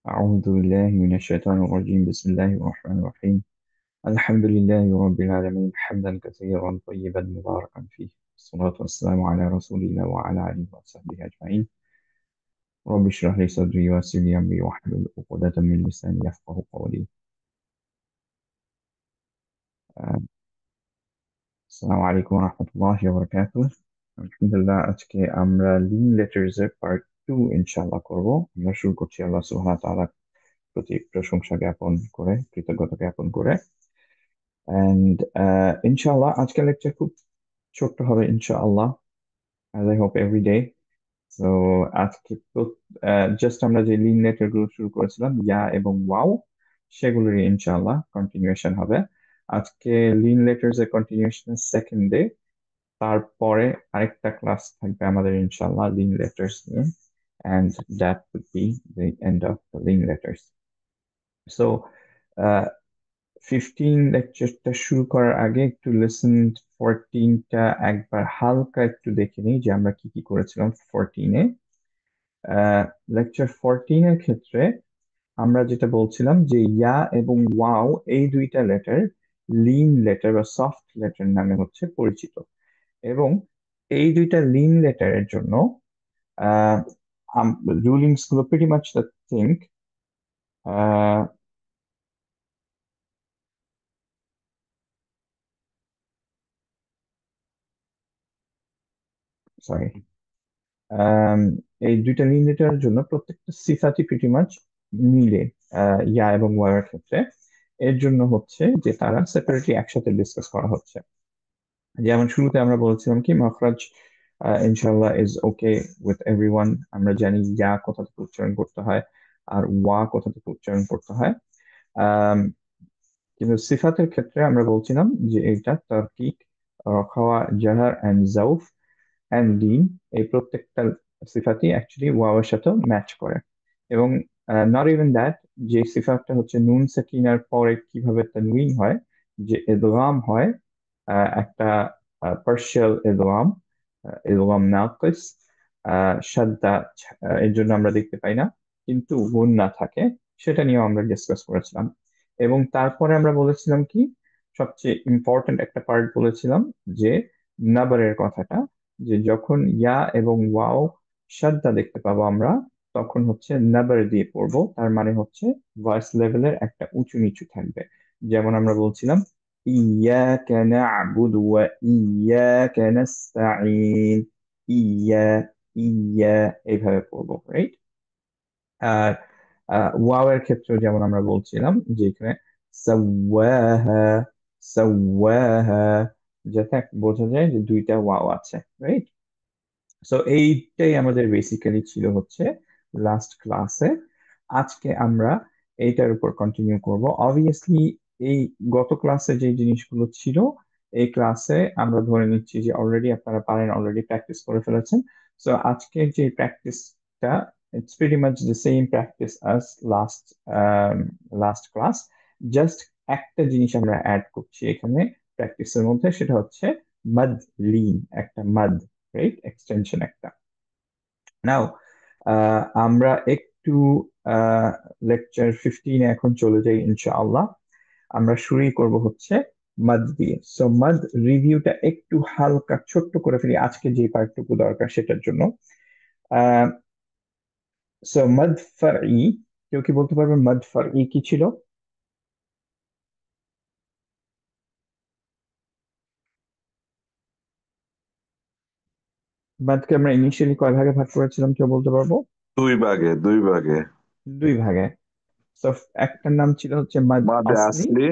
أعوذ بالله من الشيطان الرجيم. بسم الله الرحمن الرحيم. الحمد لله رب العالمين، حمدا كثيرا طيبا مباركا فيه، والصلاة والسلام على رسول الله وعلى آله وصحبه أجمعين. رب اشرح لي صدري ويسر لي أمري واحلل عقدة من لساني يفقه قولي. آه، السلام عليكم ورحمة الله وبركاته. আলহামদুলিল্লাহ, আজকে আমরা লিন লেটার্স এর পার্ট 2 ইনশাআল্লাহ করব। আমরা শুরু করছি আল্লাহ সুবহানাহু ওয়া তাআলার প্রতি প্রশংসা জ্ঞাপন করে, কৃতজ্ঞতা জ্ঞাপন করে। এন্ড ইনশাআল্লাহ আজকের লেকচার খুব ছোট্ট হবে ইনশাআল্লাহ, as I hope every day. So আজকে তো জাস্ট আমরা যে লিন লেটার গুলো শুরু করেছিলাম ইয়া এবং ওয়াও, সেগুলোরই ইনশাআল্লাহ কন্টিনিউশন হবে। আজকে লিন লেটার্স এর কন্টিনিউশন সেকেন্ড ডে। তারপরে আরেকটা ক্লাস থাকবে আমাদের ইনশাআল্লাহ লিন লেটার্স নিয়ে, and that would be the end of the লিন লেটার্স। সো 15 লেকচারটা শুরু করার আগে একটু লেসন 14টা একবার হালকা একটু দেখে নিই যে আমরা কি কি করেছিলাম 14-এ। লেকচার 14 এর ক্ষেত্রে আমরা যেটা বলছিলাম যে ইয়া এবং ওয়াও এই দুইটা লেটার লিন লেটার বা সফট লেটার নামে হচ্ছে পরিচিত, এবং এই দুইটা লিন লেটারের জন্য রুলিংস গুলো pretty much the think. Sorry, এই দুইটা লিন লেটারের জন্য প্রত্যেকটা সিফাতই প্রিটি মাচ মিলে ইয়া এবং ওয়ার ক্ষেত্রে। এর জন্য হচ্ছে যে তারা সেপারেটলি একসাথে ডিসকাস করা হচ্ছে। যেমন শুরুতে আমরা বলছিলাম কি মাখরাজ ইনশাআল্লাহ ইজ ওকে উইথ এভরিওয়ান। আমরা জানি ইয়া কোথা থেকে উচ্চারণ করতে হয় আর ওয়া কোথা থেকে উচ্চারণ করতে হয়। আম, কিন্তু সিফাতের ক্ষেত্রে আমরা বলছিলাম যে এটা তারকিক, রখাওয়া, জাহার এন্ড জাউফ অ্যান্ড লিন, এই প্রত্যেকটা সিফাতই অ্যাকচুয়ালি ওয়াওয়ের সাথে ম্যাচ করে। এবং নট ইভেন দ্যাট, যে সিফাতটা হচ্ছে নুন সাকিনার পরে কিভাবে তানউইন হয়, যে ইদগাম হয়, একটা পার্শিয়াল ইদগাম, ইদগাম নাকিস, সাদ্দা, এর জন্য আমরা দেখতে পাই না, কিন্তু গুন্না থাকে, সেটা নিয়েও আমরা ডিসকাস করেছিলাম। এবং তারপরে আমরা বলেছিলাম কি, সবচেয়ে ইম্পর্ট্যান্ট একটা পার্ট বলেছিলাম যে নাবারের কথাটা, যে যখন ইয়া এবং ওয়াও সাদ্দা দেখতে পাবো আমরা, তখন হচ্ছে নাবার দিয়ে পড়বো। তার মানে হচ্ছে ভয়েস লেভেলের একটা উঁচু নিচু থাকবে। যেমন আমরা বলছিলাম ইয়াকা না'বুদু ওয়া ইয়াকা নাস্তাঈন, ইয়া ইয়া, এইভাবে পড়বো, রাইট? আর ওয়াও এর ক্ষেত্রে যেমন আমরা বলছিলাম যে এখানে সাওয়াহা, সাওয়াহা, যাতে বোঝা যায় যে দুইটা ওয়াও আছে, রাইট? সো এইটাই আমাদের বেসিক্যালি ছিল হচ্ছে লাস্ট ক্লাসে। আজকে আমরা এইটার উপর কন্টিনিউ করব। অবভিয়াসলি এই গত ক্লাসে যে জিনিসগুলো ছিল, এই ক্লাসে আমরা ধরে নিচ্ছি যে অলরেডি আপনারা পারেন, অলরেডি প্র্যাকটিস করে ফেলেছেন। সো আজকের যে প্র্যাকটিসটা, it's pretty much the same practice as last last class. Just একটা জিনিস আমরা অ্যাড করছি এখানে প্র্যাকটিসের মধ্যে, সেটা হচ্ছে মাদ লিন, একটা মাদ, রাইট, এক্সটেনশন একটা। নাও আমরা একটু লেকচার 15 এখন চলে যাই ইনশাআল্লাহ। আমরা শুরুই করব হচ্ছে মাদ দিয়ে। সো মাদ রিভিউটা একটু হালকা ছোট্ট করে ফেলি আজকে যে পার্টটুকু দরকার সেটার জন্য। সো মাদ ফারই, কেউ কি বলতে পারবে মাদ ফারই কি ছিল? মাদকে আমরা ইনিশিয়ালি কয় ভাগে ভাগ করেছিলাম, কেউ বলতে পারবো? দুই ভাগে, দুই ভাগে। দুই ভাগে। সো একটার নাম ছিল হচ্ছে মাদ মাদে আসলি। আসলি,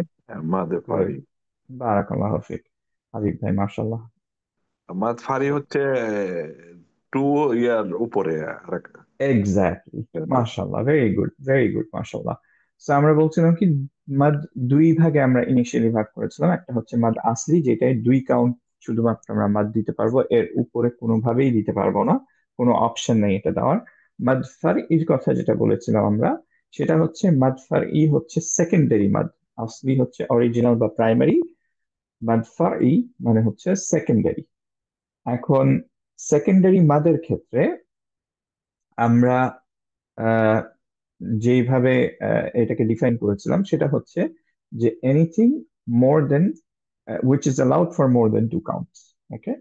মাদে গুড, ফারি। বারাকাল্লাহ ফিক হাবিব ভাই, মাশাআল্লাহ। মাদ ফারি হচ্ছে টু ইয়ার উপরে এক্স্যাক্টলি, মাশাআল্লাহ, ভেরি গুড, ভেরি গুড, মাশাআল্লাহ। সো আমরা বলছিলাম কি মাদ দুই ভাগে আমরা ইনিশিয়ালি ভাগ করেছিলাম। একটা হচ্ছে মাদ আসলি, যেটাই দুই কাউন্ট শুধুমাত্র আমরা মাদ দিতে পারবো, এর উপরে কোনোভাবেই দিতে পারবো না, কোনো অপশন নেই এটা দেওয়ার। মাদ ফারঈর কথা যেটা বলেছিলাম আমরা, সেটা হচ্ছে মাদ ফারঈ হচ্ছে সেকেন্ডারি মাদ। আসলি হচ্ছে অরিজিনাল বা প্রাইমারি, মাদ ফারঈ মানে হচ্ছে সেকেন্ডারি। এখন সেকেন্ডারি মাদের ক্ষেত্রে আমরা যেইভাবে এটাকে ডিফাইন করেছিলাম সেটা হচ্ছে যে anything more than which is allowed for more than two counts. Okay,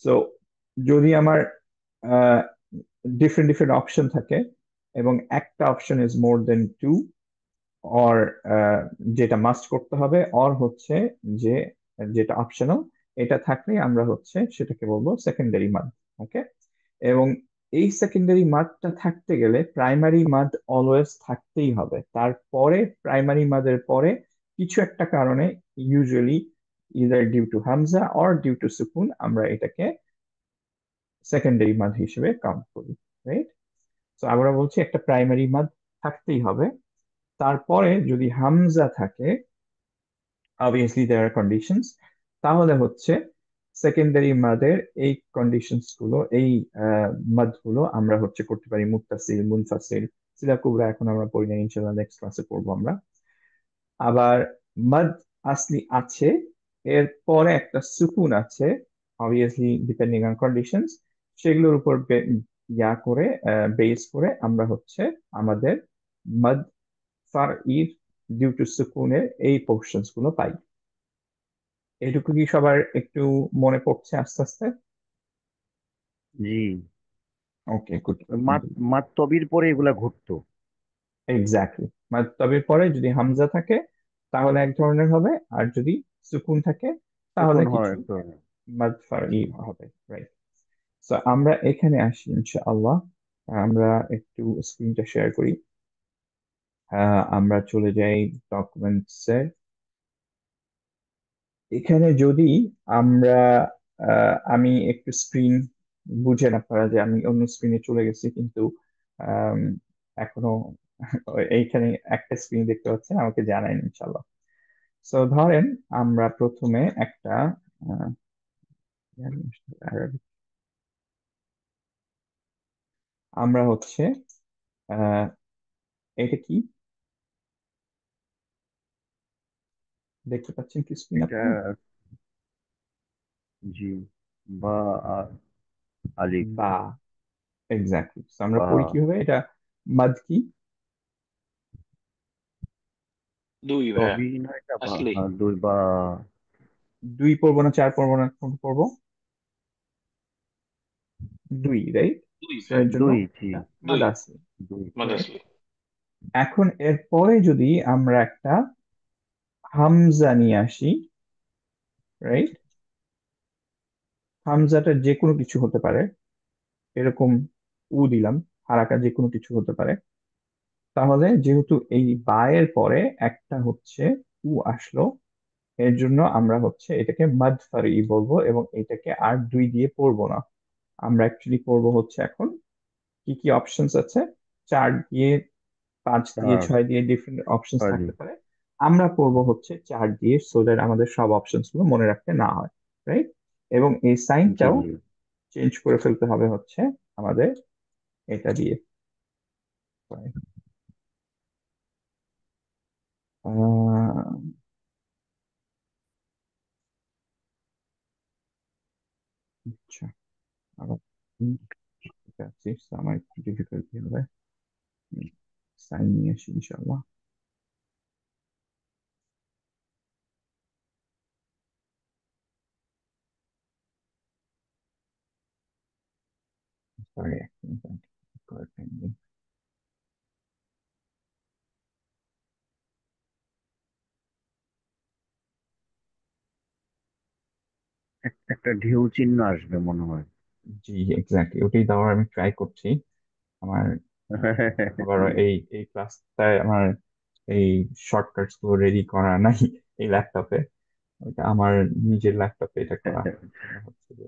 so যদি আমার ডিফারেন্ট ডিফারেন্ট অপশন থাকে এবং একটা option is more than two, or যেটা মাস্ট করতে হবে, অর হচ্ছে যে যেটা অপশনাল, এটা থাকলে আমরা হচ্ছে সেটাকে বলবো সেকেন্ডারি মাদ। ওকে, এবং এই সেকেন্ডারি মাদটা থাকতে গেলে প্রাইমারি মাদ অলওয়েজ থাকতেই হবে। তারপরে প্রাইমারি মাদের পরে কিছু একটা কারণে, ইউজুয়ালি ইদার ডিউ টু হামজা অর ডিউ টু সুকুন, আমরা এটাকে সেকেন্ডারি মাদ হিসেবে কাউন্ট করি। রাইট? তো আমরা বলছি একটা প্রাইমারি মাদ থাকতেই হবে, তারপরে যদি হামজা থাকে, obviously there are conditions, তাহলে হচ্ছে সেকেন্ডারি মাদের এই কন্ডিশনস গুলো, এই মাদ গুলো আমরা হচ্ছে করতে পারি মুত্তাসিল, মুনফাসিল, সিলা কুবরা এখন আমরা পড়ি না, ইনশাআল্লাহ নেক্সট ক্লাসে পড়বো আমরা। আবার মাদ আসলি আছে, এর পরে একটা সুকুন আছে, অবভিয়াসলি ডিপেন্ডিং অন কন্ডিশনস, সেগুলোর উপর করে বেস করে আমরা হচ্ছে আমাদের মাদ ফার ইর ডিউ টু সুকুনের এই পোর্শনস গুলো পাই। এটুকু কি সবার একটু মনে পড়ছে আস্তে আস্তে? জি। ওকে, গুড। মাত্তবির পরে এগুলা ঘটতো। এক্স্যাক্টলি, তবে পরে যদি হামজা থাকে তাহলে এক ধরনের হবে, আর যদি সুকুন থাকে তাহলে তখন হয় কিছু এক ধরনের। মাদ ফারই হবে। রাইট? তো আমরা এখানে আসি ইনশাআল্লাহ। আমরা একটু স্ক্রিনটা শেয়ার করি। আমরা চলে যাই ডকুমেন্টসে। এখানে যদি আমরা আমি একটু স্ক্রিন বুঝেন আপনারা যে আমি অন্য স্ক্রিনে চলে গেছি, কিন্তু আম, এখনো এইখানে একটা স্ক্রিন দেখতে পাচ্ছেন, আমাকে জানাই ইনশাল্লাহ। সো ধরেন আমরা প্রথমে একটা আহ, আমরা হচ্ছে আহ, এটা কি দেখতে পাচ্ছেন কি স্ক্রিন এটা আপনারা? জি, বা আলিফ বা, এক্স্যাক্টলি, আমরা বা পড়ি কিভাবে এটা? মাদ কি? দুই ভাইয়া। তবেই না, এটা বা আসলে দুই বা। দুই পড়বো না চার পড়বো না কোনটা পড়বো? দুই, রাইট? দুই ভাইয়া। এর জন্য দুই, জি। এটা মাদ দুই আছে। দুই। মানে রাইট? আসলে এখন এর পরে যদি আমরা একটা হামজা নিয়ে আসি, রাইট? হামজাটা যে কোনো কিছু হতে পারে, এরকম উ দিলাম, হারাকা যে কোনো কিছু হতে পারে। তাহলে যেহেতু এই বায়ের পরে একটা হচ্ছে উ আসলো, এর জন্য আমরা হচ্ছে এটাকে মাদ ফারি বলবো, এবং এটাকে আর দুই দিয়ে পড়বো না। আমরা অ্যাকচুয়ালি পড়বো হচ্ছে এখন কি কি অপশনস আছে, চার দিয়ে, পাঁচ দিয়ে, চার, ছয় দিয়ে, ডিফারেন্ট অপশনস ছয় থাকতে দিন। পারে। আমরা পড়বো হচ্ছে চার দিয়ে, সো দ্যাট আমাদের সব অপশনস গুলো মনে রাখতে না হয়। রাইট? এবং এই জি সাইনটাও জি। চেঞ্জ করে ফেলতে হবে হচ্ছে আমাদের এটা দিয়ে। আহ, আচ্ছা, আবার ঠিক আছে, so আমার একটু ডিফিকাল্টি হবে, সাইন নিয়ে আসি ইনশাল্লাহ। সরি, এক মিনিট করে ফেলবো। একটা ঢেউ চিহ্ন আসবে মনে হয়। জি, এক্স্যাক্টলি, ওটাই দেওয়ার আমি ট্রাই করছি। আমার আবার এই এই ক্লাসটায় আমার এই শর্টকাটস গুলো রেডি করা নাই এই ল্যাপটপে। ওইটা আমার নিজের ল্যাপটপে এটা করা হচ্ছে যে,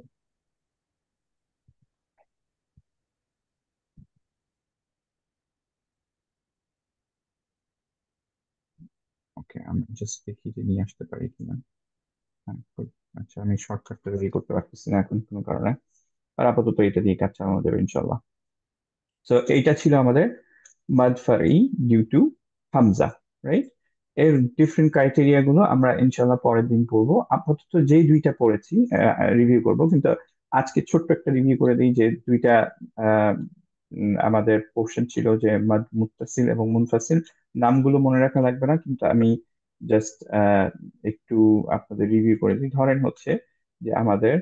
ওকে আমি জাস্ট দেখি যে নিয়ে আসতে পারি কিনা। হ্যাঁ, good. আচ্ছা, আমি শর্টকাটটা রেডি করতে পারতেছি না এখন কোনো কারণে, আর আপাতত এটা দিয়ে কাজ চালানো যাবে ইনশাল্লাহ। তো এইটা ছিল আমাদের মাদফারি ডিউ টু হামজা। রাইট? এর ডিফারেন্ট ক্রাইটেরিয়া গুলো আমরা ইনশাল্লাহ পরের দিন পড়বো। আপাতত যেই দুইটা পড়েছি রিভিউ করব, কিন্তু আজকে ছোট্ট একটা রিভিউ করে দিই যে দুইটা আমাদের পোর্শন ছিল যে মাদ মুত্তাসিল এবং মুনফাসিল। নামগুলো মনে রাখা লাগবে না, কিন্তু আমি জাস্ট একটু আপনাদের রিভিউ করে দিই। ধরেন হচ্ছে যে আমাদের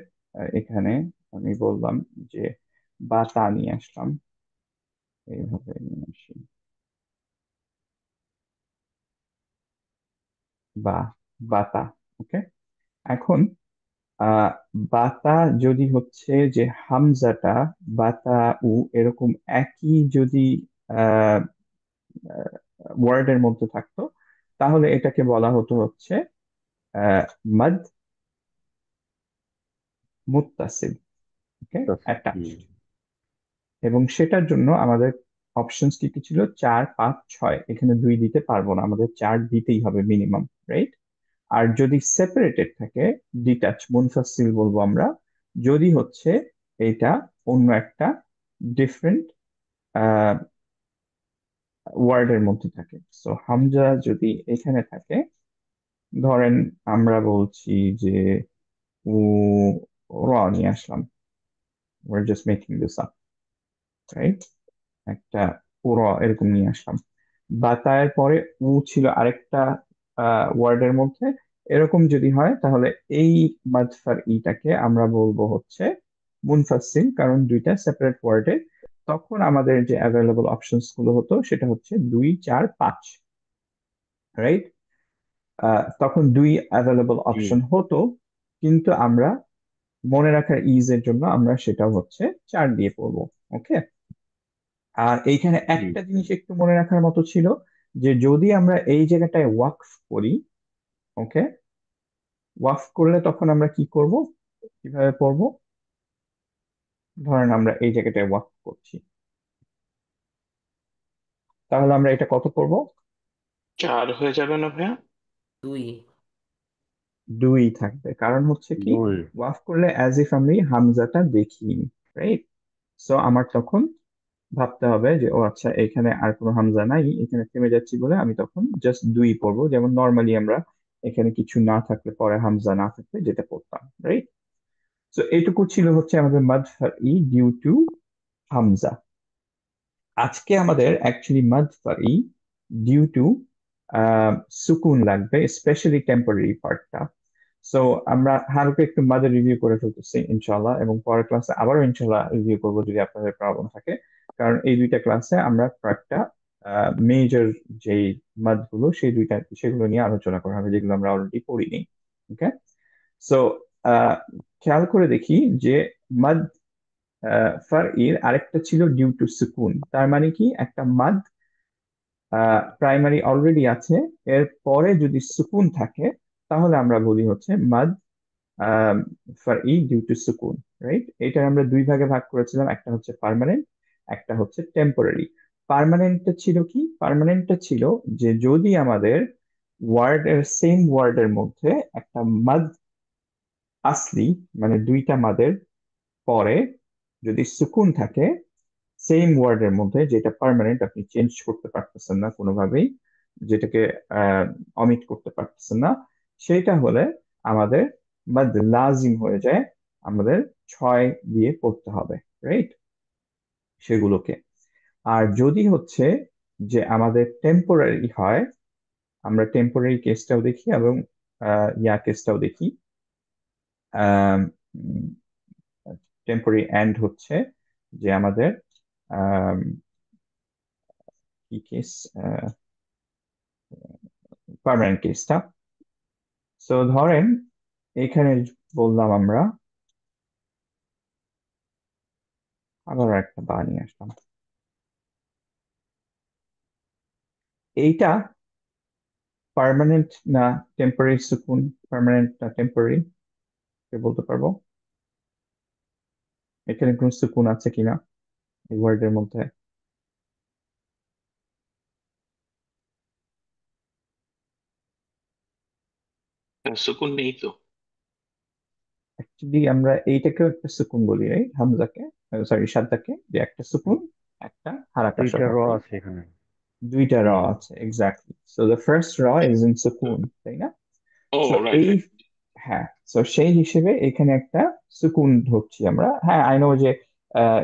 এখানে আমি বললাম যে বা তা নিয়ে আসলাম, এইভাবে নিয়ে আসি বা বাতা। ওকে, এখন আহ বাতা যদি হচ্ছে যে হামজাটা বাতা উ এরকম একই যদি ওয়ার্ডের মধ্যে থাকতো, তাহলে এটাকে বলা হতো হচ্ছে আহ মাদ মুত্তাসিল। ওকে, হুম। অ্যাটাচড। এবং সেটার জন্য আমাদের অপশনস কি কি ছিল? 4 5 6। এখানে 2 দিতে পারবো না, আমাদের 4 দিতেই হবে মিনিমাম, রাইট? আর যদি সেপারেটেড থাকে, ডিটাচ মুনফাসিল বলবো আমরা, যদি হচ্ছে এটা অন্য একটা ডিফারেন্ট ওয়ার্ডের মধ্যে থাকে। সো হামজা যদি এখানে থাকে, ধরেন আমরা বলছি যে উ র নিয়ে আসলাম, we're just making this up, right? একটা পুরো এরকম নিয়ে আসলাম। বাতায়ের পরে উ ছিল আরেকটা ওয়ার্ডের মধ্যে, এরকম যদি হয় তাহলে এই মাদফার ইটাকে আমরা বলবো হচ্ছে মুনফাসিল, কারণ দুইটা সেপারেট ওয়ার্ডে। তখন আমাদের যে অ্যাভেলেবল অপশনস গুলো হতো সেটা হচ্ছে 2 4 5, রাইট? তখন 2 অ্যাভেলেবল জি। অপশন হতো, কিন্তু আমরা মনে রাখার ইজের জন্য আমরা সেটা হচ্ছে 4 দিয়ে পড়বো। ওকে, আর এইখানে জি। একটা জিনিস একটু মনে রাখার মতো ছিল, যে যদি আমরা এই জায়গাটায় ওয়াকফ করি, ওকে, ওয়াকফ করলে তখন আমরা কি করব, কিভাবে পড়বো? ধরেন আমরা এই জায়গাটায় ওয়াকফ করছি, তাহলে আমরা এটা কত করব? 4 হয়ে যাবে না ভাইয়া? 2 2 থাকবে, কারণ হচ্ছে কি, 2। ওয়াকফ করলে অ্যাজ ইফ আমি হামজাটা দেখিনি, রাইট? সো আমার তখন ভাবতে হবে যে ও আচ্ছা, এখানে আর কোনো হামজা নাই, এখানে থেমে যাচ্ছি বলে আমি তখন জাস্ট 2 পড়বো, যেমন নর্মালি আমরা এখানে কিছু না থাকলে পরে হামজা না থাকলে যেটা পড়তাম, রাইট? সো এইটুকু ছিল হচ্ছে আমাদের মাদ ফারই ডিউ টু হামজা। আজকে আমাদের অ্যাকচুয়ালি মাদ ফারই ডিউ টু সুকুন লাগবে, স্পেশালি টেম্পোরারি পার্টটা। সো আমরা হালকা একটু মাদের রিভিউ করে ফেলতেছি ইনশাল্লাহ, এবং পরের ক্লাসে আবারও ইনশাল্লাহ রিভিউ করবো যদি আপনাদের প্রবলেম থাকে। কারণ এই দুইটা ক্লাসে আমরা কয়েকটা মেজর যেই মাদ গুলো সেই দুইটা সেগুলো নিয়ে আলোচনা করা হবে, যেগুলো আমরা অলরেডি পড়িনি। ওকে, সো খেয়াল করে দেখি যে মাদ ফারইর আরেকটা ছিল ডিউ টু সুকুন। তার মানে কি, একটা মাদ প্রাইমারি অলরেডি আছে, এর পরে যদি সুকুন থাকে তাহলে আমরা বলি হচ্ছে মাদ ফারই ডিউ টু সুকুন, রাইট? এটা আমরা 2 ভাগে ভাগ করেছিলাম, একটা হচ্ছে পার্মানেন্ট, একটা হচ্ছে টেম্পোরারি। পার্মানেন্টটা ছিল কি? পার্মানেন্টটা ছিল যে যদি আমাদের ওয়ার্ডের সেম ওয়ার্ডের মধ্যে একটা মাদ আসলি, মানে দুইটা মাদের পরে যদি সুকুন থাকে সেম ওয়ার্ডের মধ্যে, যেটা পার্মানেন্ট, আপনি চেঞ্জ করতে পারতেছেন না কোনোভাবেই, যেটাকে অমিট করতে পারতেছেন না, সেটা হলে আমাদের বাদ লাজিম হয়ে যায়, আমাদের 6 দিয়ে পড়তে হবে, রাইট? সেগুলোকে। আর যদি হচ্ছে যে আমাদের টেম্পোরারি হয়, আমরা টেম্পোরারি কেসটাও দেখি এবং কেসটাও দেখি। টেম্পোরারি এন্ড হচ্ছে যে আমাদের আম, কি কেস, পার্মানেন্ট কেসটা। সো ধরেন এখানে বললাম আমরা, আবার একটা বা নিয়ে আসলাম, এইটা পার্মানেন্ট না টেম্পোরারি সুকুন? পার্মানেন্ট না টেম্পোরারি, কে বলতে পারবো? এখানে কোন সুকুন আছে কিনা এই ওয়ার্ডের মধ্যে? সুকুন নেই তো। অ্যাকচুয়ালি আমরা এইটাকেও একটা সুকুন বলি, রাইট? হামজাকে, সরি সাদ্দাকে, যে একটা সুকুন একটা হারাকা 2টা সহ, র right? আছে এখানে। দুইটা র হুম। আছে, এক্স্যাক্টলি। সো দ্য ফার্স্ট র ইজ ইন সুকুন, তাই না? ও সো রাইট এই, রাইট। হ্যাঁ, সো সেই হিসেবে এখানে একটা সুকুন ধরছি আমরা। হ্যাঁ, আই নো যে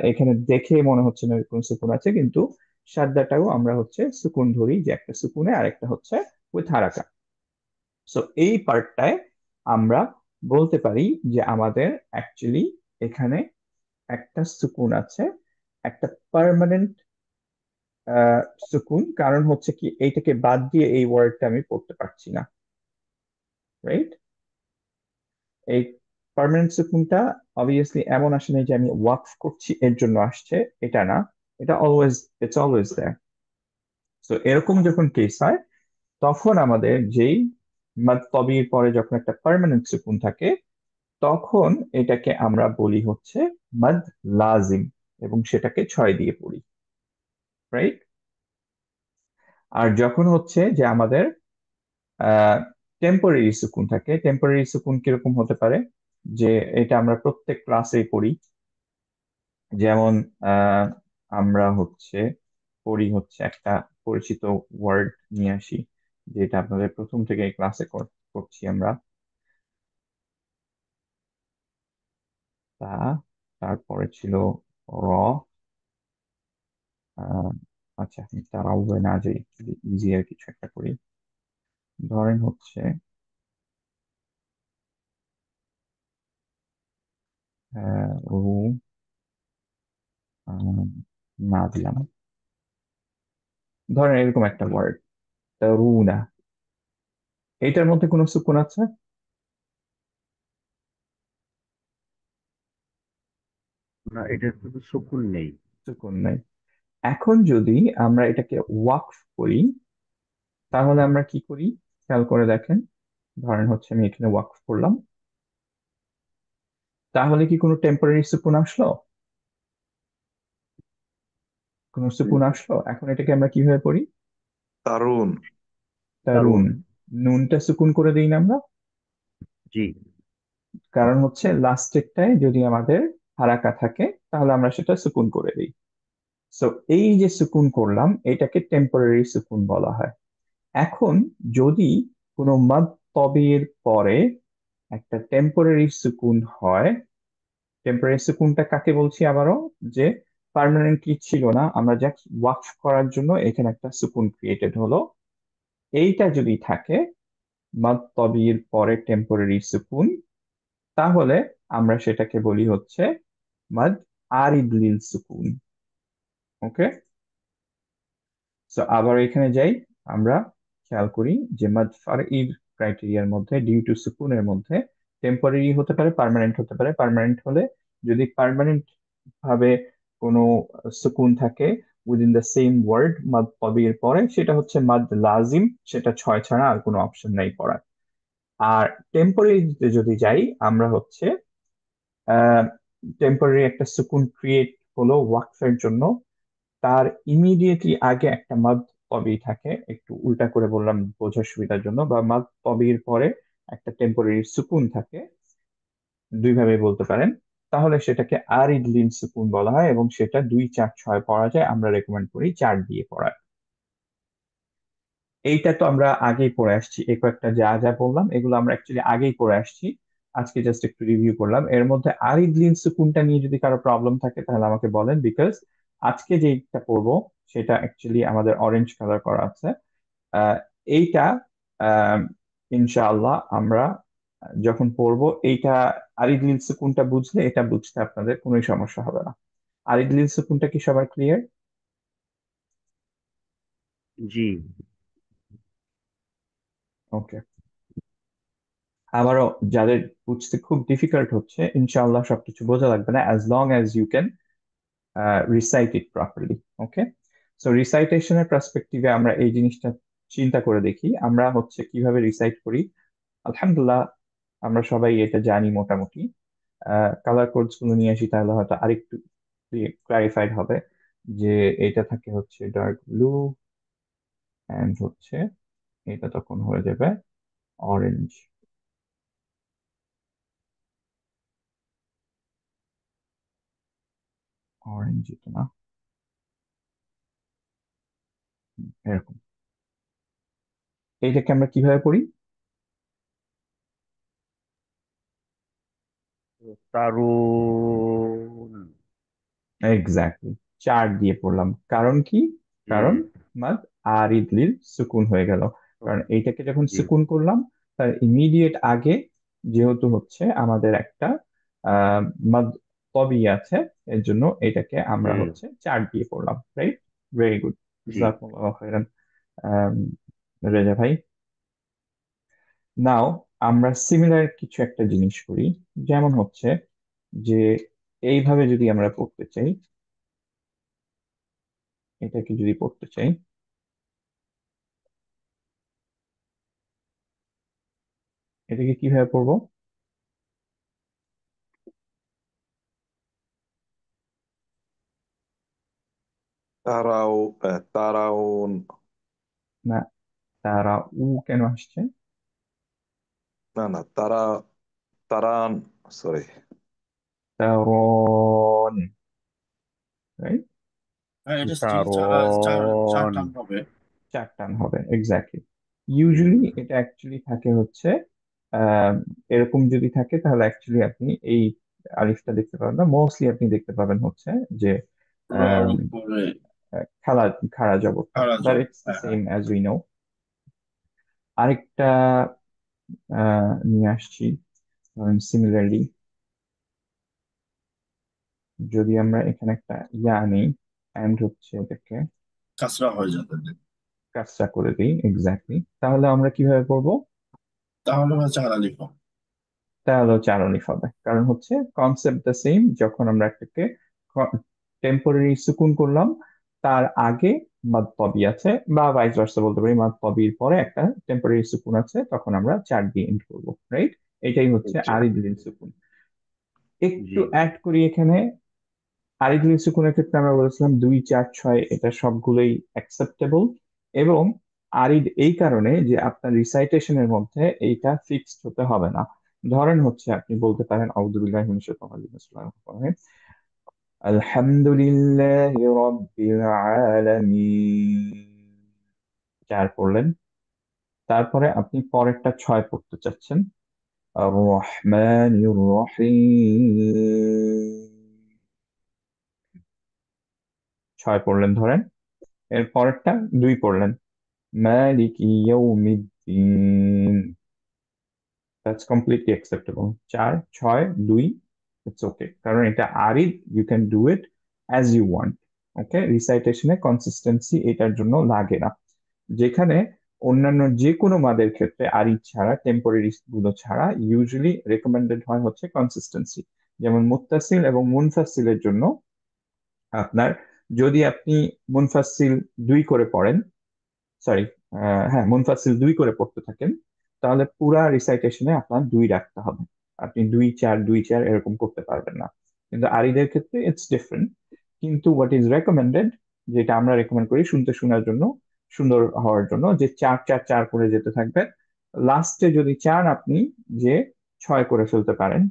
এখানে দেখে মনে হচ্ছে না এরকম সুকুন আছে, কিন্তু সাদ্দাটাও আমরা হচ্ছে সুকুন ধরি, যে একটা সুকুনে আরেকটা হচ্ছে উইথ হারাকা। সো এই পার্টটায় আমরা বলতে পারি যে আমাদের অ্যাকচুয়ালি এখানে একটা সুকুন আছে, একটা পার্মানেন্ট সুকুন। কারণ হচ্ছে কি, এইটাকে বাদ দিয়ে এই ওয়ার্ডটা আমি পড়তে পারছি না, রাইট? এই পার্মানেন্ট সুকুনটা অবভিয়াসলি এমন আসে না যে আমি ওয়াকফ করছি এর জন্য আসছে, এটা না। এটা অলওয়েজ, ইটস অলওয়েজ দেয়ার। তো এরকম যখন কেস হয়, তখন আমাদের যেই মাদ তবির পরে যখন একটা পার্মানেন্ট সুকুন থাকে, তখন এটাকে আমরা বলি হচ্ছে মাদ লাজিম, এবং সেটাকে 6 দিয়ে পড়ি, রাইট? আর যখন হচ্ছে যে আমাদের টেম্পোরারি সুকুন থাকে, টেম্পোরারি সুকুন কিরকম হতে পারে, যে এটা আমরা প্রত্যেক ক্লাসেই পড়ি। যেমন আহ, আমরা হচ্ছে পড়ি হচ্ছে একটা পরিচিত ওয়ার্ড নিয়ে আসি, যেটা আপনাদের প্রথম থেকে ক্লাসে করছি আমরা। তা তারপরে ছিল র। আহ, আচ্ছা, তারাও না যে ইজি আর কিছু একটা করি। ধরেন হচ্ছে রু, আহ, না দিলাম। ধরেন এরকম একটা ওয়ার্ড, রু না। এটার মধ্যে কোনো সুকুন আছে? না, এটা শুধু সুকুন নেই। সুকুন নাই। এখন যদি আমরা এটাকে ওয়াকফ করি, তাহলে আমরা কি করি খেয়াল করে দেখেন। ধরেন হচ্ছে আমি এখানে ওয়াকফ করলাম, তাহলে কি কোনো টেম্পোরারি সুকুন আসলো? কোনো সুকুন আসলো? এখন এটাকে আমরা কিভাবে পড়ি? তারুন। তারুন। দারুন। নুনটা সুকুন করে দিই না আমরা? জি। কারণ হচ্ছে লাস্টেরটায় যদি আমাদের হারাকা থাকে, তাহলে আমরা সেটা সুকুন করে দিই। সো এই যে সুকুন করলাম, এটাকে টেম্পোরারি সুকুন বলা হয়। এখন যদি কোনো মাদ তবির পরে একটা টেম্পোরারি সুকুন হয়, টেম্পোরারি সুকুনটা কাকে বলছি আবারও, যে পার্মানেন্টলি ছিল না, আমরা জাস্ট ওয়াকফ করার জন্য এখানে একটা সুকুন ক্রিয়েটেড হলো। এইটা যদি থাকে, মাদ তবির পরে টেম্পোরারি সুকুন, তাহলে আমরা সেটাকে বলি হচ্ছে মাদ আরিদ লিল সুকুন। ওকে, সো আবার এখানে যাই, আমরা খেয়াল করি যে মাদ ফারঈর ক্রাইটেরিয়ার মধ্যে, ডিউ টু সুকুনের মধ্যে টেম্পোরারি হতে পারে, পার্মানেন্ট হতে পারে। পার্মানেন্ট হলে, যদি পার্মানেন্ট ভাবে কোনো সুকুন থাকে উইদিন দ্য সেম ওয়ার্ড মাদ তবির পরে, সেটা হচ্ছে মাদ লাজিম, সেটা 6 ছাড়া আর কোনো অপশন নাই পড়ার। আর টেম্পোরারিতে যদি যাই, আমরা হচ্ছে টেম্পোরারি একটা সুকুন ক্রিয়েট হলো ওয়াকফের জন্য, তার ইমিডিয়েটলি আগে একটা মাদ তবির থাকে, একটু উল্টা করে বললাম বোঝার সুবিধার জন্য, বা মাদ তবির পরে একটা টেম্পোরারি সুকুন থাকে, দুই ভাবে বলতে পারেন। তাহলে সেটাকে আরিদ লিন সুকুন বলা হয়, এবং সেটা 2 4 6 পড়া যায়। আমরা রেকমেন্ড করি 4 দিয়ে পড়ার। এইটা তো আমরা আগেই পড়ে আসছি, এই কয়েকটা যা যা বললাম এগুলো আমরা অ্যাকচুয়ালি আগেই পড়ে আসছি। আজকে জাস্ট একটু রিভিউ করলাম। এর মধ্যে আরিদ লিন সুকুনটা নিয়ে যদি কারো প্রবলেম থাকে তাহলে আমাকে বলেন, বিকজ আজকে যেটা পড়বো সেটা অ্যাকচুয়ালি আমাদের অরেঞ্জ কালার করা আছে। আহ, এইটা আহ, ইনশাআল্লাহ আমরা যখন পড়বো এইটা, আরিদ লিন সুকুনটা বুঝলে এটা বুঝতে আপনাদের কোনো সমস্যা হবে না। আরিদ লিন সুকুনটা কি সবার ক্লিয়ার? জি। ওকে। আবারও যাদের বুঝতে খুব ডিফিকাল্ট হচ্ছে, ইনশাআল্লাহ সবকিছু বোঝা লাগবে না, as long as you can recite it properly. Okay, so রিসাইটেশনের পার্সপেক্টিভে আমরা এই জিনিসটা চিন্তা করে দেখি, আমরা হচ্ছে কিভাবে রিসাইট করি। আলহামদুলিল্লাহ, আমরা সবাই এটা জানি মোটামুটি। কালার কোডস গুলো নিয়ে আসি তাহলে হয়তো আরেকটু ক্লারিফাইড হবে, যে এটা থাকে হচ্ছে ডার্ক ব্লু, এন্ড হচ্ছে এটা তখন হয়ে যাবে অরেঞ্জ। অরেঞ্জ এটা না, এরকম। এইটাকে আমরা কিভাবে পড়ি? দারুন। এক্স্যাক্টলি, 4 দিয়ে পড়লাম, কারণ কি? কারণ হুম। মাদ আরিদ লিল সুকুন হয়ে গেল। কারণ এইটাকে যখন জি। সুকুন করলাম, তার ইমিডিয়েট আগে যেহেতু হচ্ছে আমাদের একটা আহ মাদ তবি আছে, এর জন্য এটাকে আমরা হুম। হচ্ছে 4 দিয়ে পড়লাম, রাইট? ভেরি গুড, জি। জাযাকুমুল্লাহু খাইরান আম, রেজা ভাই। নাও আমরা সিমিলার কিছু একটা জিনিস করি, যেমন হচ্ছে যে এইভাবে যদি আমরা পড়তে চাই, এটাকে যদি পড়তে চাই, এটাকে কিভাবে পড়বো? তারাও তারাউন। না, তারা উ কেন আসছে? না না, তারান, সরি। তারন, রাইট? হ্যাঁ, এটা স্টিল চার কারণ টান হবে। 4 টান হবে, এক্স্যাক্টলি। ইউজুয়ালি এটা অ্যাকচুয়ালি থাকে হচ্ছে আহ, এরকম যদি থাকে তাহলে অ্যাকচুয়ালি আপনি এই আলিফটা দেখতে পাবেন না, মোস্টলি আপনি দেখতে পাবেন হচ্ছে যে রর আহ, উপরে খালা খাড়া জবরটা, খাড়া বাট জব। ইটস দ্য হ্যাঁ, হ্যাঁ। Same as we know. আরেকটা নিয়ে আসছি, সিমিলারলি যদি আমরা এখানে একটা ইয়া নেই, অ্যান্ড হচ্ছে এটাকে কাঁচরা হয়ে যাবে। কাজটা করে দিই, এক্স্যাক্টলি, তাহলে আমরা কিভাবে করব? তাহলে ভাই চার আলিফ হবে। তাহলেও চারণিক হবে, কারণ হচ্ছে কনসেপ্ট দ্য সেম। যখন আমরা একটাকে টেম্পোরারি সুকুন করলাম, তার আগে মাদ তবি আছে, বা ভাইস ভার্সা বলতে পারি, মাদ তবির পরে একটা টেম্পোরারি সুকুন আছে, তখন আমরা 4 দিয়ে এন্ড করবো, রাইট? এটাই হচ্ছে জি। আরিদ লিল সুকুন। একটু জি। অ্যাড করি এখানে। আরিদ লিল সুকুনের ক্ষেত্রে আমরা বলেছিলাম 2 4 6 এটা সবগুলোই অ্যাকসেপ্টেবল, এবং আরিদ এই কারণে যে আপনার রিসাইটেশনের মধ্যে এইটা ফিক্সড হতে হবে না। ধরেন হচ্ছে আপনি বলতে পারেন আউযু বিল্লাহি মিনাশ শাইতানির রাজিম, বিসমিল্লাহির রহমানির রহিম, আলহামদুলিল্লাহি রাব্বিল আলামিন, 4 পড়লেন। তারপরে আপনি পরেরটা 6 পড়তে চাচ্ছেন, আর রহমানির রহিম, 6 পড়লেন ধরেন। এর পরেরটা 2 পড়লেন, মালিকি ইয়াউমিদ্দিন, that's completely acceptable. 4 6 2, it's okay, কারণ এটা আরিদ, you can do it as you want. Okay, রিসাইটেশনে কনসিস্টেন্সি এটার জন্য লাগে না। যেখানে অন্যান্য যে কোনো মাদের ক্ষেত্রে আরিদ ছাড়া, টেম্পোরারি গুলো ছাড়া ইউজুয়ালি রেকমেন্ডেড হয় হচ্ছে কনসিস্টেন্সি। যেমন মুত্তাসিল এবং মুনফাসিলের জন্য আপনার, যদি আপনি মুনফাসিল 2 করে পড়েন, সরি, হ্যাঁ, মুনফাসিল 2 করে পড়তে থাকেন, তাহলে পুরা রিসাইটেশনে আপনার 2 রাখতে হবে। আপনি 2 4 2 4 এরকম করতে পারবেন না। কিন্তু আরিদের ক্ষেত্রে ইটস ডিফারেন্ট। কিন্তু হোয়াট ইজ রেকমেন্ডেড, যেটা আমরা রেকমেন্ড করি শুনতে শোনার জন্য, সুন্দর হওয়ার জন্য, যে 4 4 4 করে যেতে থাকবে। লাস্টে যদি চান আপনি যে 6 করে ফেলতে পারেন,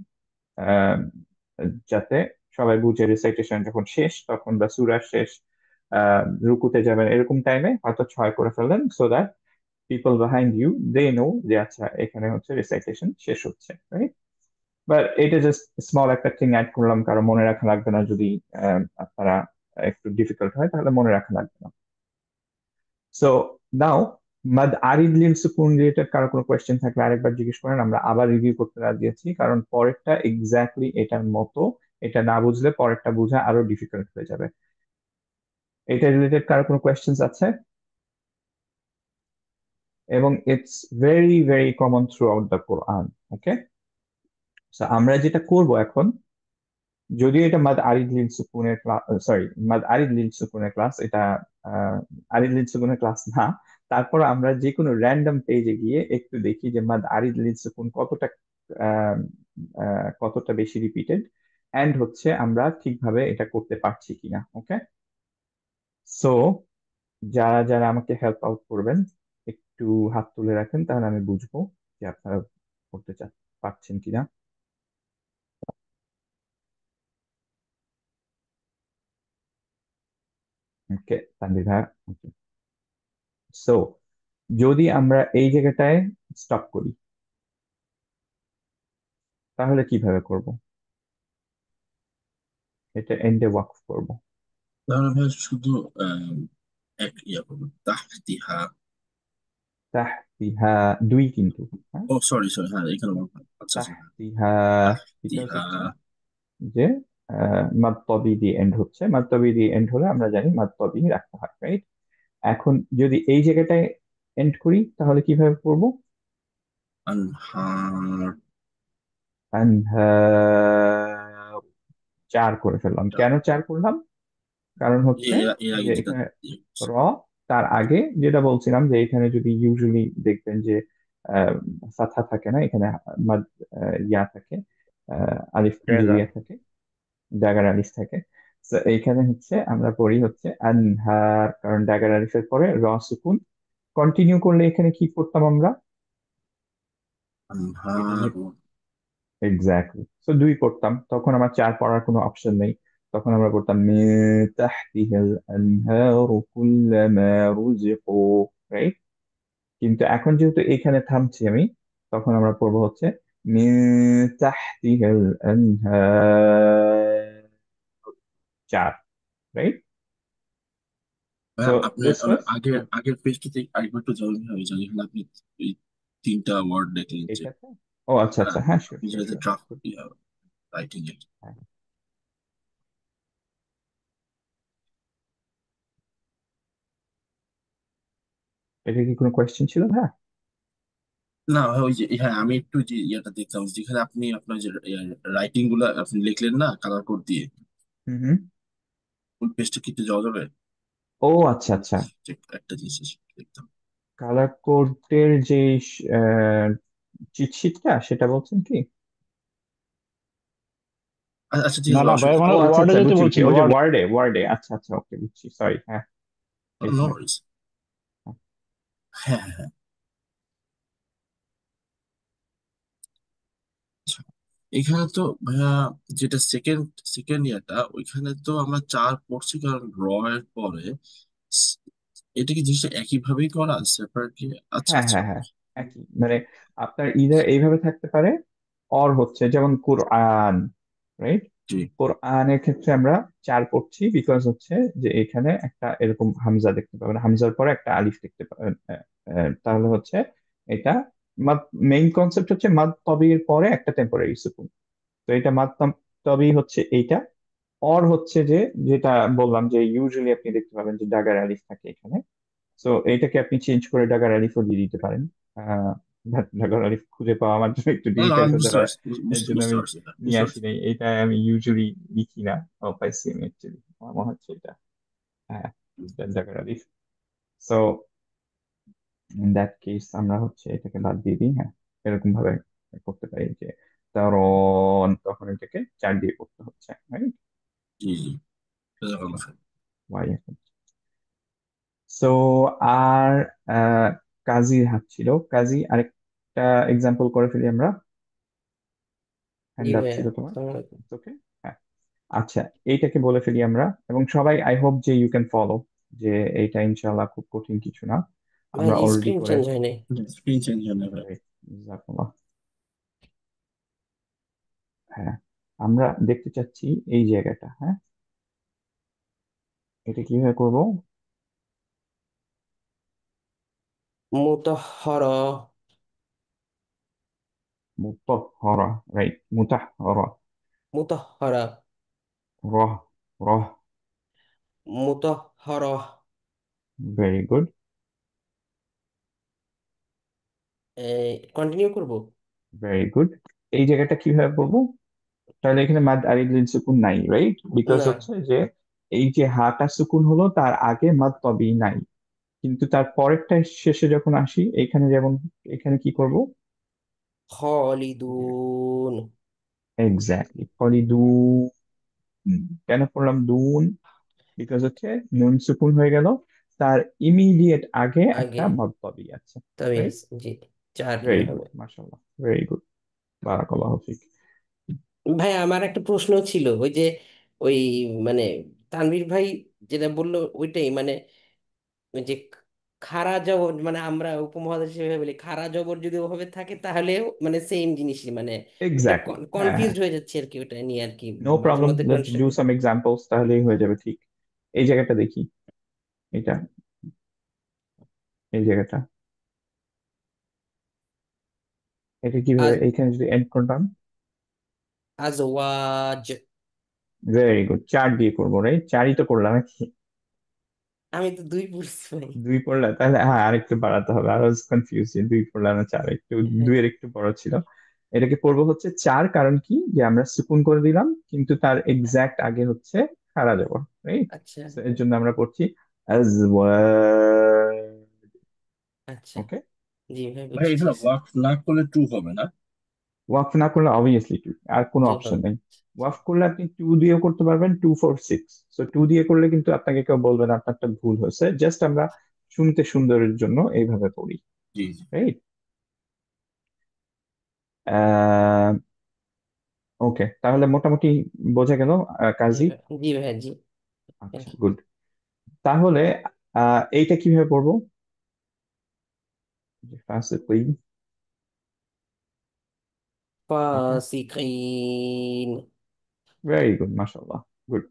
আহ, যাতে সবাই বুঝে রিসাইটেশন যখন শেষ তখন, বা সূরা শেষ, রুকুতে যাবেন এরকম টাইমে হয়তো 6 করে ফেললেন, so that people behind you they know যে আচ্ছা এখানে হচ্ছে রিসাইটেশন শেষ হচ্ছে, রাইট? বাট এটা জাস্ট স্মল একটা থিং অ্যাড করলাম, কারণ মনে রাখা লাগবে না। যদি আপনারা একটু ডিফিকাল্ট হয় তাহলে মনে রাখা লাগবে না। সো নাও, মাদ আরিদ লিল সুকুন রিলেটেড কারো কোনো কোয়েশ্চেন থাকলে আরেকবার জিজ্ঞেস করেন, আমরা আবার রিভিউ করতে রাজি আছি, কারণ পরেরটা এক্স্যাক্টলি এটার মতো। এটা না বুঝলে পরেরটা বোঝা আরো ডিফিকাল্ট হয়ে যাবে। এটা রিলেটেড কারো কোনো কোয়েশ্চেন্স আছে? এবং it's very very common throughout the Quran. Okay, আমরা যেটা করব এখন, যদিও এটা মাদ আরিদ লিল সুকুনের ক্লাস, সরি, মাদ আরিদ লিল সুকুনের ক্লাস, এটা আরিদ লিল সুকুনের ক্লাস না। তারপর আমরা যে কোনো র্যান্ডম পেজে গিয়ে একটু দেখি যে মাদ আরিদ লিল সুকুন কতটা আহ, কতটা বেশি রিপিটেড, এন্ড হচ্ছে আমরা ঠিকভাবে এটা করতে পারছি কিনা। ওকে, সো যারা যারা আমাকে হেল্প আউট করবেন একটু হাত তুলে রাখেন, তাহলে আমি বুঝবো যে আপনারা করতে পারছেন কিনা। ওকে, তানভীর ভাইয়া, ওকে। সো যদি আমরা এই জায়গাটায় স্টপ করি, তাহলে কিভাবে করব? এটা এন্ডে ওয়াকফ করব। তাহলে ভাই শুধু এক ইয়া করবো তাহতিহা। তাহতিহা দুই কিন্তু, হ্যাঁ, ও সরি সরি, হ্যাঁ এখানে আচ্ছা আচ্ছা, হ্যাঁ তাহতিহা, বিকজ তাহতিহা। হচ্ছে যে মাদ তবি দিয়ে এন্ড হচ্ছে, মাদ তবি দিয়ে এন্ড হলে আমরা জানি মাদ তবি রাখতে হয়, রাইট? এখন যদি এই জায়গাটায় এন্ড করি তাহলে কিভাবে করবো? আনহার। আনহার, চার করে ফেললাম। কেন চার করলাম? কারণ হচ্ছে এর যে আগে যেটা এখানে ইয়ে করছি। র, তার আগে যেটা বলছিলাম যে এখানে যদি ইউজুয়ালি দেখবেন যে ফাথা থাকে না, এখানে মাদ ইয়া থাকে, আলিফ রেজা। জেরিয়া থাকে, ডাগার আলিফ থাকে। তো এইখানে হচ্ছে আমরা পড়ি হচ্ছে আনহার, কারণ ডাগার আলিফের পরে র সুকুন। কন্টিনিউ করলে এখানে কি করতাম আমরা? এটা যে আনহার। এক্স্যাক্টলি, তো দুই করতাম, তখন আমার চার পড়ার কোনো অপশন নেই। তখন আমরা করতাম মিন তাহতিহাল আনহারু কুল্লামা রুজিকু, রাইট? কিন্তু এখন যেহেতু এখানে থামছি আমি, তখন আমরা পড়বো হচ্ছে মিন তাহতিহাল আনহার, চার, রাইট? সো আপনি দিস ওয়াজ, আগের আগের পেজটাতে আরেকবার একটু জয়েন হয়ে যান, যেখানে আপনি এই তিনটা ওয়ার্ড দেখলেন যে এটাতে, ও আচ্ছা আচ্ছা, হ্যাঁ, শিওর আপনি শিওর যেটা শিওর। ড্রাফট রাইটিং এর। এটা কি কোনো কোয়েশ্চেন ছিল? হ্যাঁ। না ভাই, ওই যে হ্যাঁ আমি একটু যে ইয়াটা দেখলাম যেখানে আপনি আপনার যে রাইটিং গুলা আপনি লিখলেন না কালার কোড দিয়ে, হুম হুম। ওই পেজটা কি একটু যাওয়া যাবে? ও আচ্ছা আচ্ছা, যে একটা জিনিস দেখতাম। কালার কোডের যে চিট শিটটা সেটা বলছেন কি? আচ্ছা ঠিক না আছে, না ভাই, অসুবিধা মানে ও আচ্ছা ওয়ার্ডে আচ্ছা, যেতে বুঝছি বলছি, বুঝছি, ওই যে ওয়ার্ড। ওয়ার্ডে, ওয়ার্ডে, আচ্ছা আচ্ছা, ওকে, বুঝছি, সরি, হ্যাঁ, নো এইখানে। ওয়ারিজ। হ্যাঁ হ্যাঁ হ্যাঁ। আচ্ছা, এখানে তো ভাইয়া যেটা সেকেন্ড সেকেন্ড ইয়ারটা ওইখানে তো আমরা চার পড়ছি, কারণ র এর পরে স- এটা কি জিনিসটা একই ভাবেই করা সেপারেটলি? আচ্ছা হ্যাঁ আচ্ছা। হ্যাঁ হ্যাঁ, একই, মানে আপনার ইদার এইভাবে থাকতে পারে, অর হচ্ছে যেমন কোরআন, রাইট? জি। কোরআনের ক্ষেত্রে আমরা চার পড়ছি বিকজ হচ্ছে যে এখানে একটা এরকম হামজা দেখতে পাবেন, হামজার পরে একটা আলিফ দেখতে পাবেন, তাহলে হচ্ছে এটা মাদ, মেইন কনসেপ্ট হচ্ছে মাদ তবির পরে একটা টেম্পোরারি সুকুন। তো এটা মাদ তবি হচ্ছে এইটা। অর হচ্ছে যে, যেটা বললাম যে ইউজুয়ালি আপনি দেখতে পাবেন যে ডাগার আলিফ থাকে এখানে, তো এইটাকে আপনি চেঞ্জ করে ডাগার আলিফও দিয়ে দিতে পারেন। আহ ডাগার আলিফ খুঁজে পাওয়া আমার জন্য একটু না না, ডিফিকাল্ট আমি হতে বুঝতে পারে, পারছি, এর বুঝতে জন্য বুঝতে আমি পারছি, হ্যাঁ নিয়ে বুঝতে আসি পারছি। নাই। এটা আমি ইউজুয়ালি লিখি না। ও পাইছি আমি, অ্যাকচুয়ালি আমার মনে হচ্ছে এটা, হ্যাঁ, ডাগার আলিফ। সো ইন দ্যাট কেস আমরা হচ্ছে এটাকে বাদ দিয়ে দিই, হ্যাঁ, এরকম ভাবে করতে পারি যে কারণ তখন এটাকে চার দিয়ে করতে হচ্ছে, রাইট? জি জি, জাজাকাল্লাহ খাইর। ওয়াই এখন। সো আর কাজীর হাত ছিল, কাজী আরেকটা এক্সাম্পল করে ফেলি আমরা। জি হ্যান্ড আপ ভাইয়া, ছিল তোমার, আসসালামু আলাইকুম। ওকে, হ্যাঁ। আচ্ছা, এইটাকে বলে ফেলি আমরা, এবং সবাই আই হোপ যে ইউ ক্যান ফলো, যে এইটা ইনশাআল্লাহ খুব কঠিন কিছু না, ভাই আমরা অলরেডি স্ক্রিন করে। চেঞ্জ হয় নাই। স্ক্রিন চেঞ্জ হয়ে যাবে। Great, জাজাকাল্লাহ। হ্যাঁ, আমরা দেখতে চাচ্ছি এই জায়গাটা, হ্যাঁ, এটা কিভাবে করব? মুতাহহারা। মুতাহহারা, রাইট, মুতাহহারা, মুতাহহারা। রহ, রহ, মুতাহহারা। ভেরি গুড, কন্টিনিউ করব? Very good. এই জায়গাটা কিভাবে করবো? তাহলে এখানে মাদ আলিফ সুকুন নাই, রাইট? বিকজ না, হচ্ছে যে এই যে হাটা সুকুন হলো তার আগে মাদ তবেই নাই, কিন্তু তার পরেরটা শেষে যখন আসি এখানে, যেমন এখানে কি করব? খালিদুন। এক্স্যাক্টলি, খলিদুন। কেন পড়লাম দুন? বিকজ হচ্ছে নুন সুকুন হয়ে গেল, তার ইমিডিয়েট আগে একটা আগে মাদ তবেই আছে, তবে রাইট? জি, চার ভেরি হবে। গুড, মাশাআল্লাহ, ভেরি গুড, বারাকাল্লাহু ফিক। ভাই আমার একটা প্রশ্ন ছিল, ওই যে ওই মানে তানভীর ভাই যেটা বললো ওইটাই, মানে ওই যে খাড়া জবর মানে আমরা উপমহাদেশ হিসেবে বলি খাড়া জবর যদি ওভাবে থাকে তাহলে মানে সেম জিনিসই মানে এক্স্যাক্টলি, হ্যাঁ হ্যাঁ, কনফিউজড হয়ে যাচ্ছে আর কি ওটা নিয়ে আর কি নো মাঝে প্রবলেম, মধ্যে লেটস ডু সাম এক্সাম্পলস, তাহলেই হয়ে যাবে ঠিক। এই জায়গাটা দেখি, এটা, এই জায়গাটা, এটা কিভাবে আজ এইখানে যদি এন্ড করতাম। আজওয়াজ। ভেরি গুড, 4 দিয়ে করবো, রাইট? 4ই তো করলাম নাকি? আমি তো দুই পড়ছি ভাই। 2 পড়লা, তাহলে হ্যাঁ আরেকটু বাড়াতে হবে, আই ওয়াজ কনফিউজ, 2 পড়লা না 4, একটু হ্যাঁ, 2 এর একটু বড় ছিল। এটাকে পড়বো হচ্ছে 4, কারণ কি যে আমরা সুকুন করে দিলাম কিন্তু তার এক্সাক্ট আগে হচ্ছে খাড়া যাব, রাইট? আচ্ছা এর জন্য আমরা পড়ছি আজওয়াজ। আচ্ছা। ওকে, জি ভাই ভাই বুঝছি। এখানে ওয়াকফ না করলে টু হবে না? ওয়াকফ না করলে অবভিয়াসলি 2, আর কোনো তো অপশন নেই। ওয়াকফ করলে আপনি 2 দিয়েও করতে পারবেন, 2 4 6। সো 2 দিয়ে করলে কিন্তু আপনাকে কেউ বলবে না আপনারটা ভুল হয়েছে, জাস্ট আমরা শুনতে সুন্দরের জন্য এইভাবে পড়ি, জি জি। রাইট? ওকে, তাহলে মোটামুটি বোঝা গেল জি কাজী। ভাই, জি ভাই, জি। আচ্ছা, গুড। তাহলে এইটা কিভাবে পড়বো? ফাসিকিন। ওকে, ফাসিকিন। ভেরি গুড, মাশাআল্লাহ, গুড।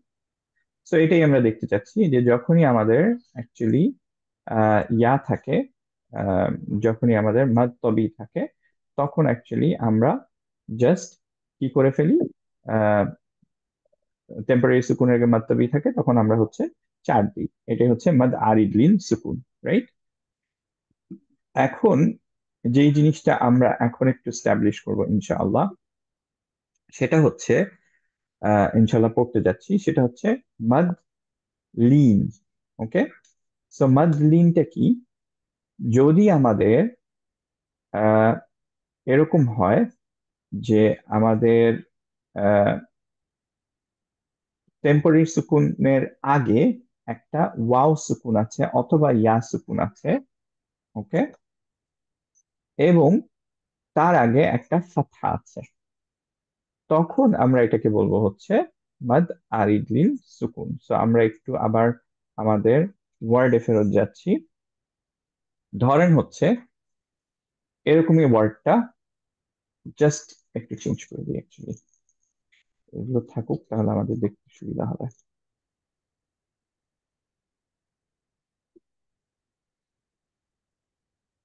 সো এটাই আমরা দেখতে চাচ্ছি যে যখনই আমাদের অ্যাকচুয়ালি ইয়া থাকে, আহ, যখনই আমাদের মাদ তবি থাকে, তখন অ্যাকচুয়ালি আমরা জাস্ট কি করে ফেলি, টেম্পোরারি সুকুনের আগে মাদ তবি থাকে তখন আমরা হচ্ছে 4 দিই, এটাই হচ্ছে মাদ আরিদলিন সুকুন, রাইট? এখন যেই জিনিসটা আমরা এখন একটু স্টাবলিশ করব ইনশাআল্লাহ, সেটা হচ্ছে ইনশাআল্লাহ পড়তে যাচ্ছি, সেটা হচ্ছে মাদ লিন। ওকে, সো মাদ লিনটা কি? যদি আমাদের আহ, এরকম হয় যে আমাদের টেম্পোরারি সুকুনের আগে একটা ওয়াও সুকুন আছে অথবা ইয়া সুকুন আছে, ওকে, এবং তার আগে একটা ফাতহা আছে, তখন আমরা এটাকে বলবো হচ্ছে মাদ আরিদলিন সুকুন। সো আমরা একটু আবার আমাদের ওয়ার্ডে ফেরত যাচ্ছি। ধরেন হচ্ছে এরকমই ওয়ার্ডটা, জাস্ট একটু চেঞ্জ করে দিই অ্যাকচুয়ালি, এগুলো থাকুক তাহলে আমাদের দেখতে সুবিধা হবে।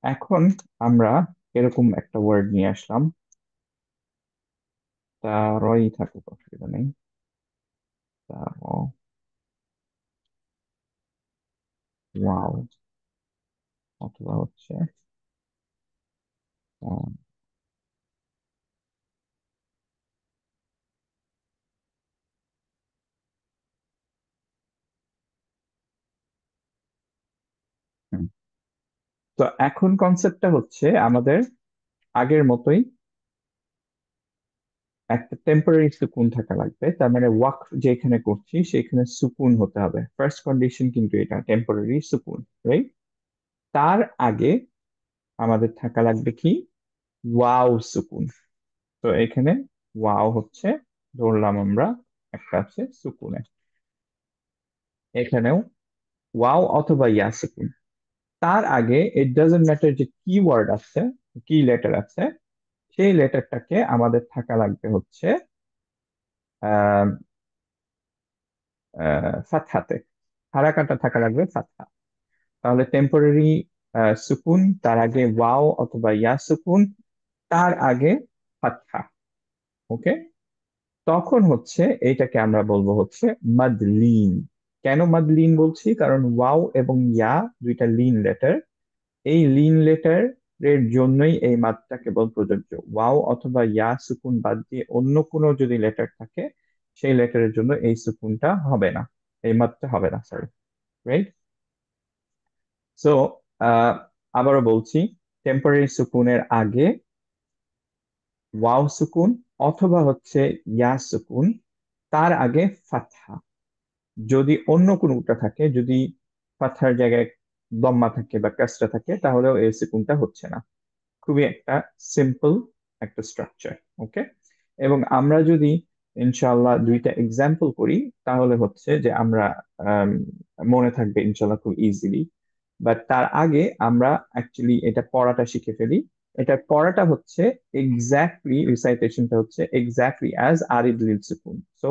এখন আমরা এরকম একটা ওয়ার্ড নিয়ে আসলাম, তারই থাকুক, অসুবিধা নেই। তার ওয়াও, অথবা হচ্ছে আহ, হুম। তো এখন কনসেপ্টটা হচ্ছে আমাদের আগের মতোই, একটা টেম্পোরারি সুকুন থাকা লাগবে, তার মানে ওয়াক যেখানে করছি সেখানে সুকুন হতে হবে, ফার্স্ট কন্ডিশন কিন্তু এটা টেম্পোরারি সুকুন, রাইট? তার আগে আমাদের থাকা লাগবে কি, ওয়াও সুকুন। তো এখানে ওয়াও হচ্ছে ধরলাম আমরা একটা আছে সুকুনে, এখানেও ওয়াও অথবা ইয়া সুকুন। তার আগে ইট ডাজন্ট ম্যাটার যে কি ওয়ার্ড আছে, কি লেটার আছে, সেই লেটারটাকে আমাদের থাকা লাগবে হচ্ছে আহ ফাতহাতে, হারাকাটা থাকা লাগবে ফাতহা। তাহলে টেম্পোরারি সুকুন, তার আগে ওয়াও অথবা ইয়া সুকুন, তার আগে ফাতহা, ওকে। তখন হচ্ছে এইটাকে আমরা বলবো হচ্ছে মাদলিন। কেন মাদলিন বলছি? কারণ ওয়াও এবং ইয়া দুইটা লিন লেটার, এই লিন লেটার এর জন্যই এই মাদটা কেবল প্রযোজ্য। ওয়াও অথবা ইয়া সুকুন বাদ দিয়ে অন্য কোনো যদি লেটার থাকে, সেই লেটারের জন্য এই সুকুনটা হবে না, এই মাদটা হবে না, সরি, রাইট? সো আবারও বলছি, টেম্পোরারি সুকুনের আগে ওয়াও সুকুন অথবা হচ্ছে ইয়া সুকুন, তার আগে ফাতহা। যদি অন্য কোনোটা থাকে, যদি ফাতহার জায়গায় দম্মা থাকে বা কাসরা থাকে, তাহলেও এই সুকুনটা হচ্ছে না। খুবই একটা সিম্পল একটা স্ট্রাকচার, ওকে। এবং আমরা যদি ইনশাআল্লাহ দুইটা এক্সাম্পল করি, তাহলে হচ্ছে যে আমরা আম, মনে থাকবে ইনশাআল্লাহ খুব ইজিলি। বাট তার আগে আমরা অ্যাকচুয়ালি এটা পড়াটা শিখে ফেলি। এটা পড়াটা হচ্ছে এক্স্যাক্টলি, রিসাইটেশনটা হচ্ছে এক্স্যাক্টলি অ্যাজ আরিদ লিল সুকুন। সো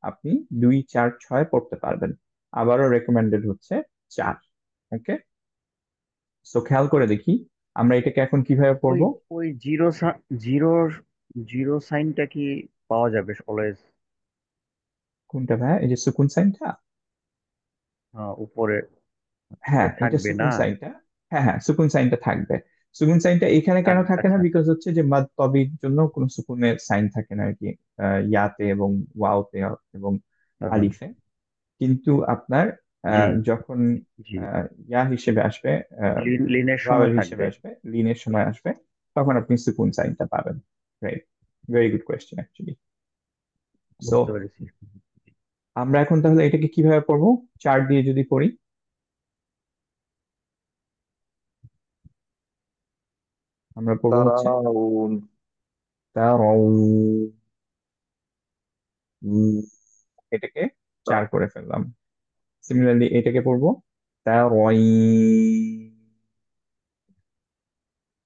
আপনি 2 4 6 পড়তে পারবেন। আবারও রেকমেন্ডেড হচ্ছে 4। ওকে, সো খেয়াল করে দেখি আমরা এটাকে এখন কিভাবে ওই পড়বো। ওই জিরোর জিরো সাইনটা কি পাওয়া যাবে অলওয়েজ? কোনটা ভাই, এই যে সুকুন সাইনটা? উপরে হ্যাঁ, এটা থাকবে সুকুন না? সাইনটা। হ্যাঁ হ্যাঁ, সুকুন সাইনটা থাকবে। সুকুন সাইনটা এখানে কেন থাকে না? আচ্ছা বিকজ হচ্ছে যে মাদ তবির জন্য কোনো সুকুনের সাইন থাকে না আর কি, ইয়াতে এবং ওয়াওতে এবং আচ্ছা। আলিফে। কিন্তু আপনার জি যখন জি। ইয়া হিসেবে আসবে, লিনের সময় ভাওয়েল হিসেবে থাকবে। আসবে, লিনের সময় আসবে, তখন আপনি সুকুন সাইনটা পাবেন। Right, very good question actually. So বুঝতে পেরেছি। আমরা এখন তাহলে এটাকে কিভাবে পড়বো? চার্ট দিয়ে যদি পড়ি, আমরা পড়বো হচ্ছে তারাউন তারাউ, এটাকে 4 করে ফেললাম। সিমিলারলি এটাকে পড়বো তারাই।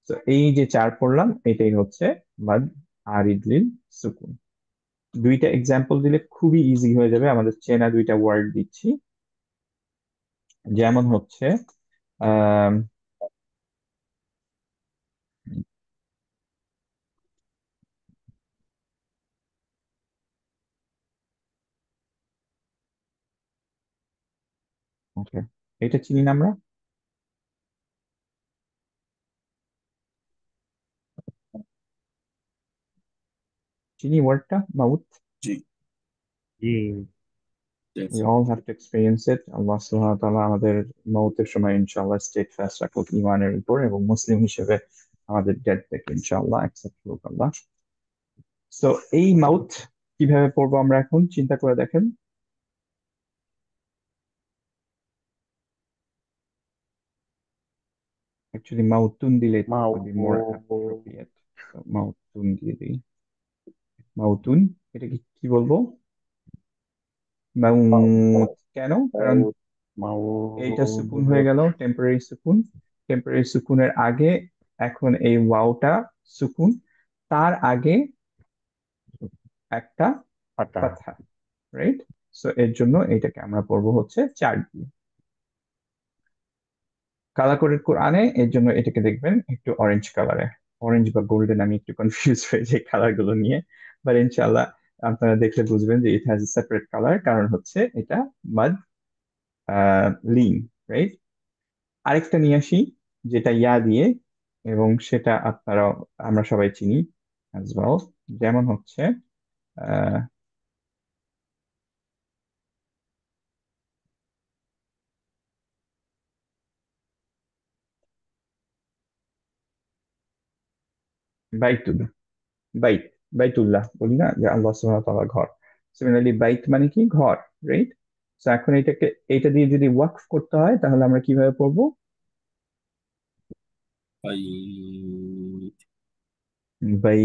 তো এই যে 4 পড়লাম, এটাই হচ্ছে মাদ আরিদ লিল সুকুন। দুইটা এক্সাম্পল দিলে খুবই ইজি হয়ে যাবে, আমাদের চেনা দুইটা ওয়ার্ড দিচ্ছি। যেমন হচ্ছে আহ ওকে, এটা চিনি না আমরা? চিনি ওয়ার্ডটা mouth. G, G. We all have to experience it. আল্লাহ সুবহানাহু ওয়া তাআলা আমাদের মৌতের সময় ইনশাআল্লাহ স্টেট ফাস্ট রাখুক ইমানের উপর, এবং মুসলিম হিসেবে আমাদের ডেথ থেকে ইনশাআল্লাহ অ্যাকসেপ্ট করুক আল্লাহ। সো এই মাউথ কিভাবে পড়বো আমরা এখন চিন্তা করে দেখেন। অ্যাকচুয়ালি মাউতুন দিলে মা would be more appropriate. So মাউতুন দিয়ে দিই। মাউতুন, এটা কি কি বলবো? মাউত কেন? কারণ মাও এইটা সুকুন হয়ে গেল, টেম্পোরারি সুকুন। টেম্পোরারি সুকুনের আগে এখন এই ওয়াওটা সুকুন, তার আগে একটা পাতা। কথা, রাইট? সো এর জন্য এটাকে আমরা পড়বো হচ্ছে 4 দিয়ে। কালার কোডেড কোরআনে এর জন্য এটাকে দেখবেন একটু অরেঞ্জ কালারে, অরেঞ্জ বা গোল্ডেন, আমি একটু কনফিউজ হয়ে যাই কালার গুলো নিয়ে। বাট ইনশাআল্লাহ আপনারা দেখলে বুঝবেন যে it has a separate colour, কারণ হচ্ছে এটা মাদ লিন, রাইট? আরেকটা নিয়ে আসি যেটা ইয়া দিয়ে, এবং সেটা আপনারা, আমরা সবাই চিনি as well। যেমন হচ্ছে আহ বাইতুল, বাইত, বাইতুল্লাহ বলি না, যে আল্লাহ সুবহানাহু ওয়া তাআলার ঘর। সিমিলারলি বাইত মানে কি? ঘর, রাইট? তো এখন এটাকে, এটা দিয়ে যদি ওয়াকফ করতে হয় তাহলে আমরা কিভাবে পড়বো? বাই। বাই,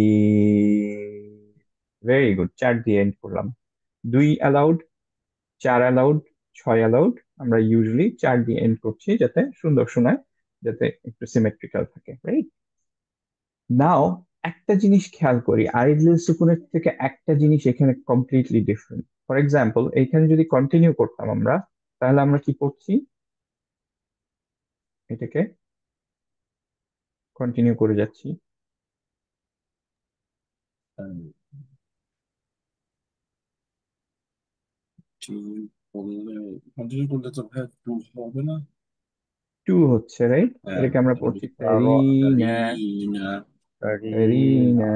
ভেরি গুড, 4 দিয়ে এন্ড করলাম। 2 অ্যালাউড, 4 অ্যালাউড, 6 অ্যালাউড। আমরা ইউজুয়ালি 4 দিয়ে এন্ড করছি যাতে সুন্দর শোনায়, যাতে একটু সিমেট্রিক্যাল থাকে, রাইট? নাও একটা জিনিস খেয়াল করি, আইডল সুকুনের থেকে একটা জিনিস এখানে কমপ্লিটলি ডিফারেন্ট। ফর এক্সাম্পল, এইখানে যদি কন্টিনিউ করতাম আমরা, তাহলে আমরা কি করছি, এটাকে কন্টিনিউ করে যাচ্ছি। কন্টিনিউ করলে তো ভাই টু হবে না। 2 হচ্ছে, রাইট? হ্যাঁ, এটাকে আমরা তাহলে পড়ছি তারিনা, তারিনা। তারিনা,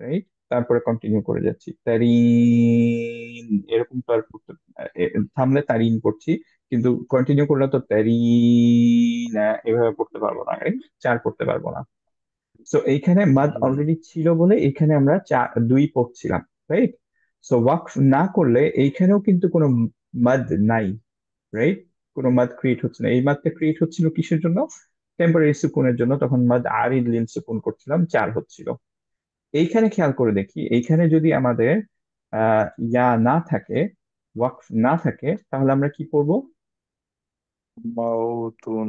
রাইট? তারপরে কন্টিনিউ করে যাচ্ছি তারিন, এরকম তো আর থামলে তারিন পড়ছি, কিন্তু কন্টিনিউ করলে তো তারিনা এভাবে পড়তে পারবো না, রাইট? 4 পড়তে পারবো না। সো এইখানে মাদ অলরেডি ছিল বলে এইখানে আমরা 2 পড়ছিলাম, রাইট? সো ওয়াকফ না করলে এইখানেও কিন্তু কোনো মাদ নাই, রাইট? কোনো মাদ ক্রিয়েট হচ্ছে না। এই মাদটা ক্রিয়েট হচ্ছিল কিসের জন্য? টেম্পোরারি সুকুনের জন্য। তখন মাদ আরিদ লিন সুকুন করছিলাম, 4 হচ্ছিল। এইখানে খেয়াল করে দেখি, এইখানে যদি আমাদের ইয়া না থাকে, ওয়াকফ না থাকে, তাহলে আমরা কি করব? মাউতুন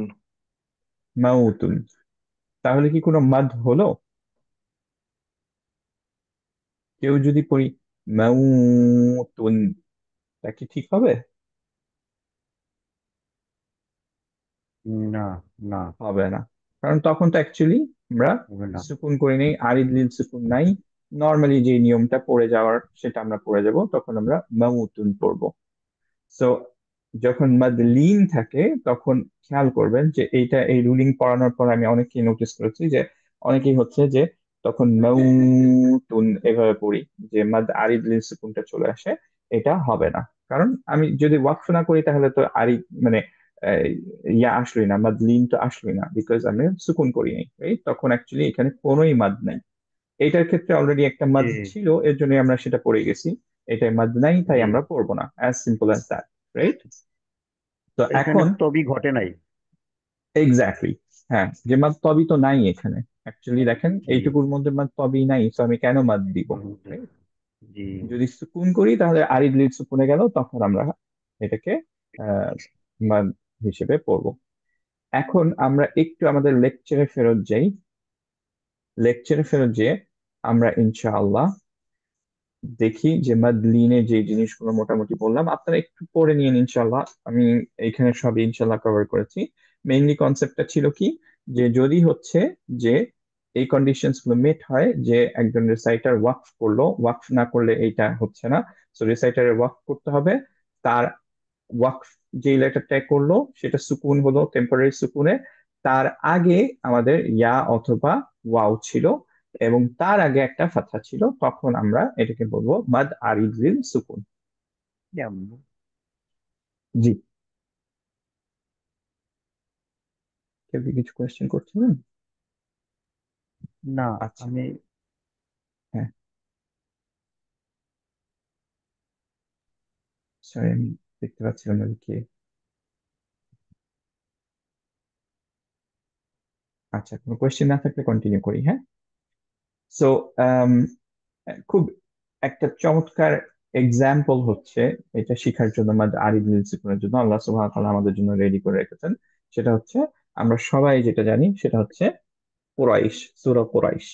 মাউতুন। তাহলে কি কোনো মাদ হলো? কেউ যদি পড়ি মাউতুন, তা কি ঠিক হবে? না, না, হবে না, কারণ তখন তো অ্যাকচুয়ালি আমরা হবে না। সুকুন করে নেই, আরিদ লিল সুকুন নাই। নর্মালি যে নিয়মটা পড়ে যাওয়ার সেটা আমরা পড়ে যাব, তখন আমরা মামুতুন পড়বো। সো যখন মাদ লিন থাকে তখন খেয়াল করবেন যে এইটা, এই রুলিং পড়ানোর পর আমি অনেকেই নোটিস করেছি যে অনেকেই হচ্ছে যে তখন মাউতুন এভাবে পড়ি, যে মাদ আরিদ লিল সুকুনটা চলে আসে। এটা হবে না, কারণ আমি যদি ওয়াকফ না করি তাহলে তো আরিদ মানে আহ, ইয়া আসলোই না, মাদ লিন তো আসলোই না, বিকজ আমি সুকুন করি নাই, right? তখন অ্যাকচুয়ালি এখানে কোনোই মাদ নাই। এইটার ক্ষেত্রে অলরেডি একটা জি, মাদ ছিল, এর জন্য আমরা সেটা পড়ে গেছি। এটাই মাদ নাই, তাই জি, আমরা পড়বো না, as simple as that, right? তো এখানে এখন তবে ঘটে নাই। এক্স্যাক্টলি, হ্যাঁ, যে মাদ তবই তো নাই এখানে। অ্যাকচুয়ালি দেখেন জি, এইটুকুর মধ্যে মাদ তবই নাই, তো আমি কেন মাদ দিব? জি, right? জি, যদি সুকুন করি তাহলে আরিদ লিড সুকুনে গেল, তখন আমরা এটাকে আহ মাদ হিসেবে পড়বো। এখন আমরা একটু আমাদের লেকচারে ফেরত যাই। লেকচারে ফেরত যেয়ে আমরা ইনশাআল্লাহ দেখি যে মাদলিনে যে জিনিসগুলো মোটামুটি বললাম, আপনারা একটু পড়ে নিন ইনশাল্লাহ। আমি এইখানে সবই ইনশাল্লাহ কভার করেছি। মেইনলি কনসেপ্টটা ছিল কি, যে যদি হচ্ছে যে এই কন্ডিশনস গুলো মেট হয়, যে একজন রিসাইটার ওয়াকফ করলো, ওয়াকফ না করলে এইটা হচ্ছে না। সো রিসাইটারের ওয়াকফ করতে হবে। তার ওয়াকফ যে লেটারটা করলো সেটা সুকুন হলো, টেম্পোরারি সুকুনে। তার আগে আমাদের ইয়া অথবা ওয়াও ছিল, এবং তার আগে একটা ফাতহা ছিল, তখন আমরা এটাকে বলবো মাদ আরিদ লিল সুকুন। যেমন, জি, কেউ কি কিছু কোয়েশ্চেন করছিলেন? না, আচ্ছা, আমি হ্যাঁ, সরি আমি দেখতে পাচ্ছিলাম না যে কে। আচ্ছা, কোনো কোয়েশ্চেন না থাকলে কন্টিনিউ করি, হ্যাঁ। সো খুব একটা চমৎকার এক্সাম্পল হচ্ছে এটা শেখার জন্য, আমাদের আরিদ লিল সুকুনের জন্য আল্লাহ সুবহানাহু ওয়া তাআলা আমাদের জন্য রেডি করে রেখেছেন। সেটা হচ্ছে, আমরা সবাই যেটা জানি সেটা হচ্ছে কুরাইশ, সূরা কুরাইশ।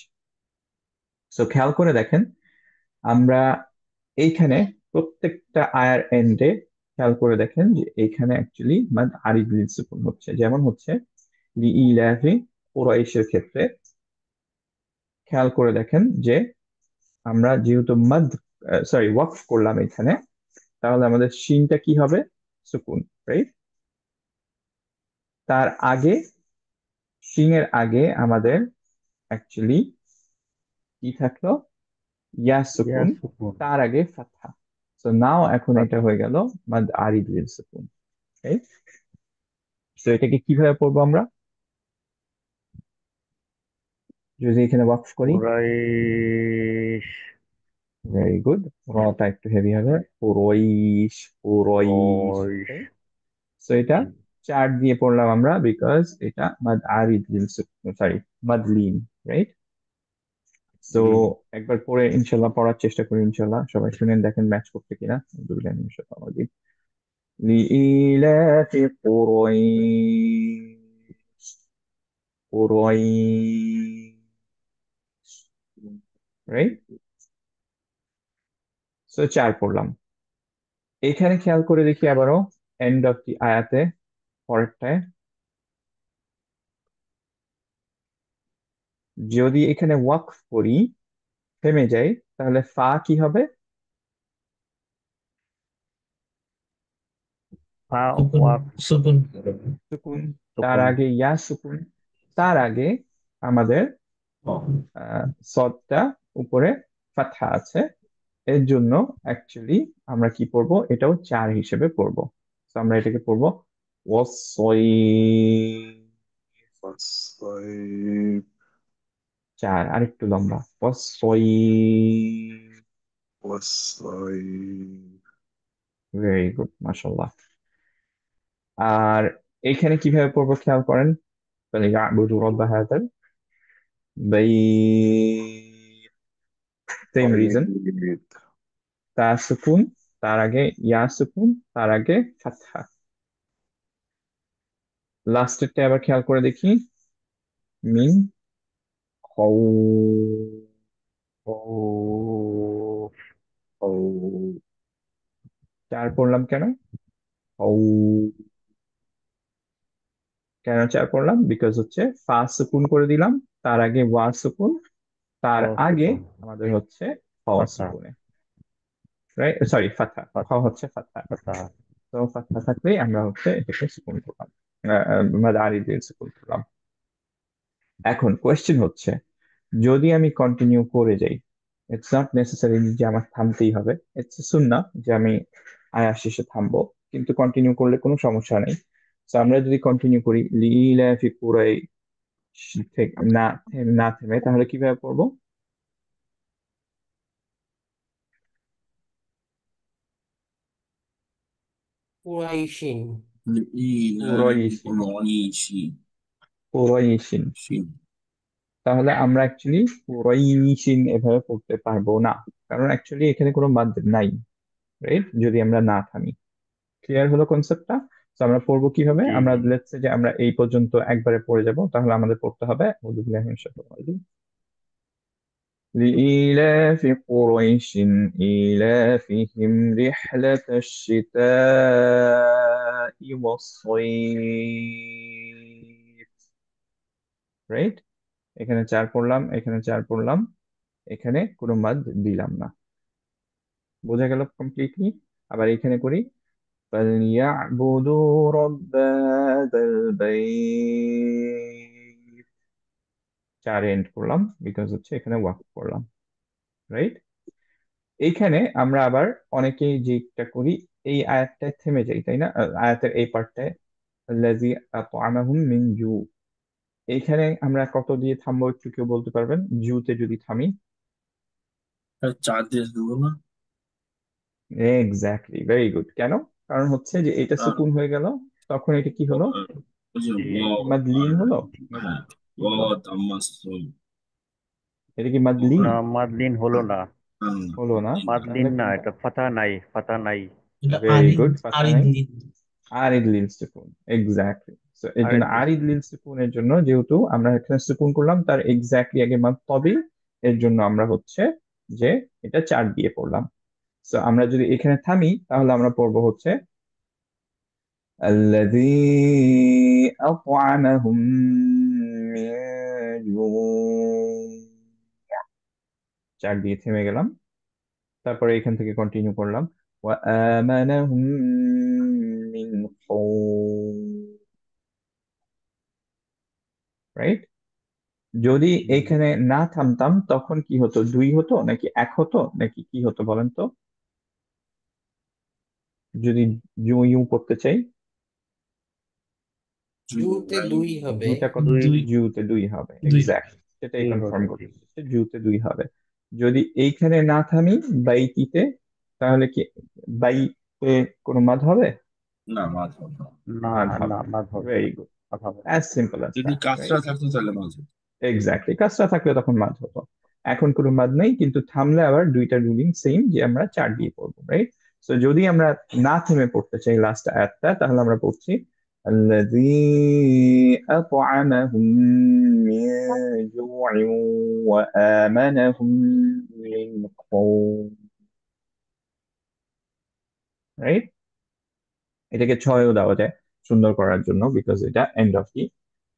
সো খেয়াল করে দেখেন, আমরা এইখানে প্রত্যেকটা আয়ার এন্ডে খেয়াল করে দেখেন যে এইখানে অ্যাকচুয়ালি মাদ আরিদ লিল সুকুন হচ্ছে। যেমন হচ্ছে লিইলাফি কুরাইশের ক্ষেত্রে খেয়াল করে দেখেন যে আমরা যেহেতু মাদ, সরি, ওয়াকফ করলাম এখানে, তাহলে আমাদের শিনটা কি হবে? সুকুন, রাইট? তার আগে, শিনের আগে আমাদের অ্যাকচুয়ালি কি থাকলো? ইয়া ইয়া সুকুন। সুকুন। তার আগে ফাতহা। সো নাও এখন এটা আচ্ছা, হয়ে গেল মাদ আরিদ লিল সুকুন, রাইট? তো এটাকে কিভাবে পড়বো আমরা যদি এখানে ওয়াকফ করি? কুরাইশ, ভেরি গুড, রটা একটু হেভি হবে, পুরোইশ, পুরোইশ। কুরাইশ। সো এটা জি, চার দিয়ে পড়লাম আমরা, বিকজ এটা মাদ আরিদ লিল সুকুন, সরি, মাদ লিন, রাইট? তো জি, একবার পরে ইনশাল্লাহ পড়ার চেষ্টা করি, ইনশাল্লাহ সবাই শুনেন, দেখেন ম্যাচ করতে কিনা। দুবিল্লাহি মিনাশ শাইতানির রাজিম। লিইলাফি কুরাইশ, কুরাইশ, রাইট? সো চার পড়লাম। এখানে খেয়াল করে দেখি আবারও এন্ড অফ দি আয়াতে, পরেরটায় যদি এখানে ওয়াকফ করি, থেমে যাই, তাহলে ফা কি হবে? ফা সুকুন, ওয়াক সুকুন। সুকুন। তার সুকুন। আগে ইয়া সুকুন। তার আগে আমাদের সদটা উপরে ফাতহা আছে। এর জন্য অ্যাকচুয়ালি আমরা কি পড়বো? এটাও চার হিসেবে পড়বো। তো আমরা এটাকে পড়বো ওয়াসই, والصيف চার, আরেকটু লম্বা, ওয়াসই। والصيف ভেরি গুড, মাশাল্লাহ। আর এখানে কিভাবে পড়বো খেয়াল করেন, তাহলে ইয়াবুদু রাব্ব হাযাল বাইত, সেম রিজন। طيب তা সুকুন, তার আগে ইয়া সুকুন, তার আগে ফাতহা। লাস্টেরটা আবার খেয়াল করে দেখি, মিন খৌ খৌফ খৌ। চার পড়লাম কেন? খৌ। কেন চার পড়লাম? বিকজ হচ্ছে ফা সুকুন করে দিলাম, তার আগে ওয়া সুকুন, তার আগে সুকুন আমাদের হচ্ছে হওয়া ফাতা সুকুনে, রাইট, সরি ফাথা, খ হচ্ছে ফাথা। ফাতা। তো ফাথা থাকলেই আমরা হচ্ছে এটাকে সুকুন করলাম, মাদারি দিয়ে সুকুন করলাম। এখন কোয়েশ্চেন হচ্ছে, যদি আমি কন্টিনিউ করে যাই, ইটস নট নেসেসারি যে আমার থামতেই হবে, ইটস সুন্নাহ যে আমি আয়াত শেষে থামবো, কিন্তু কন্টিনিউ করলে কোনো সমস্যা নেই। তো আমরা যদি কন্টিনিউ করি লিইলাফি কুরাইশ থেকে না থেমে, তাহলে কিভাবে পড়বো? কুরাইশিন। إيلاف কুরাইশিন, قريش কুরাইশিন। شين তাহলে আমরা অ্যাকচুয়ালি কুরাইশিন এভাবে পড়তে পারবো না, কারণ অ্যাকচুয়ালি এখানে কোনো বাদ নাই, রাইট, যদি আমরা না থামি। ক্লিয়ার হলো কনসেপ্টটা? তো আমরা পড়বো কিভাবে? জি আমরা জি লেটস সে যে আমরা এই পর্যন্ত একবারে পড়ে যাব, তাহলে আমাদের পড়তে হবে আউযু বিল্লাহি মিনাশ শাইতানির রাজিম। لإيلاف قريش إيلافهم رحلة الشتاء والصيف، রাইট। এখানে চার পড়লাম, এখানে চার পড়লাম, এখানে কোনো মাদ দিলাম না। বোঝা গেল কমপ্লিটলি? আবার এখানে করি فليعبدوا رب هذا البيت, চার এন্ড করলাম বিকজ হচ্ছে এখানে ওয়াকফ করলাম, রাইট। এইখানে আমরা আবার অনেকেই যেটা করি, এই আয়াতটায় থেমে যাই, তাই না? আয়াতের এই পার্টটায় আল্লাযী আত'আমাহুম মিন জু, এইখানে আমরা কত দিয়ে থামবো একটু কেউ বলতে পারবেন? জুতে যদি থামি? চার দিয়ে দেবো না? Exactly, very good. কেন? কারণ হচ্ছে যে এটা কারণ সুকুন হয়ে গেল, তখন এটা কি হলো? ওই যে জি মাদলিন আর হলো, হ্যাঁ কি হলো? তাম্মাসুল এটা কি মাদলিন? না, মাদলিন হলো না। হলো না? মাদলিন তাহলে না, কোনটা? এটা ফাতা নাই, ফাতা নাই। এটা ভেরি আরিদ গুড, ফাতা আরিদ নাই, লিন। আরিদ লিল সুকুন, এক্স্যাক্টলি। সো এর আর জন্য আরিদ লিল সুকুনের জন্য, যেহেতু আমরা এখানে সুকুন করলাম তার এক্স্যাক্টলি আগে মাদ তবে, এর জন্য আমরা হচ্ছে যে এটা চার দিয়ে পড়লাম। সো আমরা যদি এখানে থামি, তাহলে আমরা পড়বো হচ্ছে الذي أطعمهم من جوع, চার দিয়ে থেমে গেলাম, তারপরে এখান থেকে কন্টিনিউ করলাম وآمنهم من خوف, রাইট। যদি এখানে না থামতাম তখন কি হতো? দুই হতো নাকি এক হতো নাকি কি হতো বলেন তো? যদি ইউ ইউ পড়তে চাই, জুতে দুই হবে। দুইটা কত? দুই দুই জুতে দুই হবে, দুই এক্স্যাক্টলি, সেটাই দুই কনফার্ম হবে জি। করতে চাইছে, জুতে দুই হবে। যদি এইখানে না থামি বাইতিতে, তাহলে কি বাইতে কোনো মাদ হবে? না মাঝ হবে না। না মাদ হবে না, না। মাদ হবে ভেরি না, গুড, মাদ হবে না। অ্যাজ সিম্পল অ্যাজ যদি দ্যাট, কাজটা রাইট। থাকতো তাহলে মাঝ হতো। এক্স্যাক্টলি, কাজটা থাকলে তখন মাদ হতো। এখন কোনো মাদ নেই, কিন্তু থামলে আবার দুইটা রুলিং সেম, যে আমরা চার দিয়ে পড়বো, রাইট। তো যদি আমরা না থেমে পড়তে চাই লাস্ট আয়াতটা, তাহলে আমরা পড়ছি الذي أطعمهم من جوع وآمنهم من خوف, রাইট। এটাকে ছয়ও দেওয়া যায় সুন্দর করার জন্য, বিকজ এটা end of the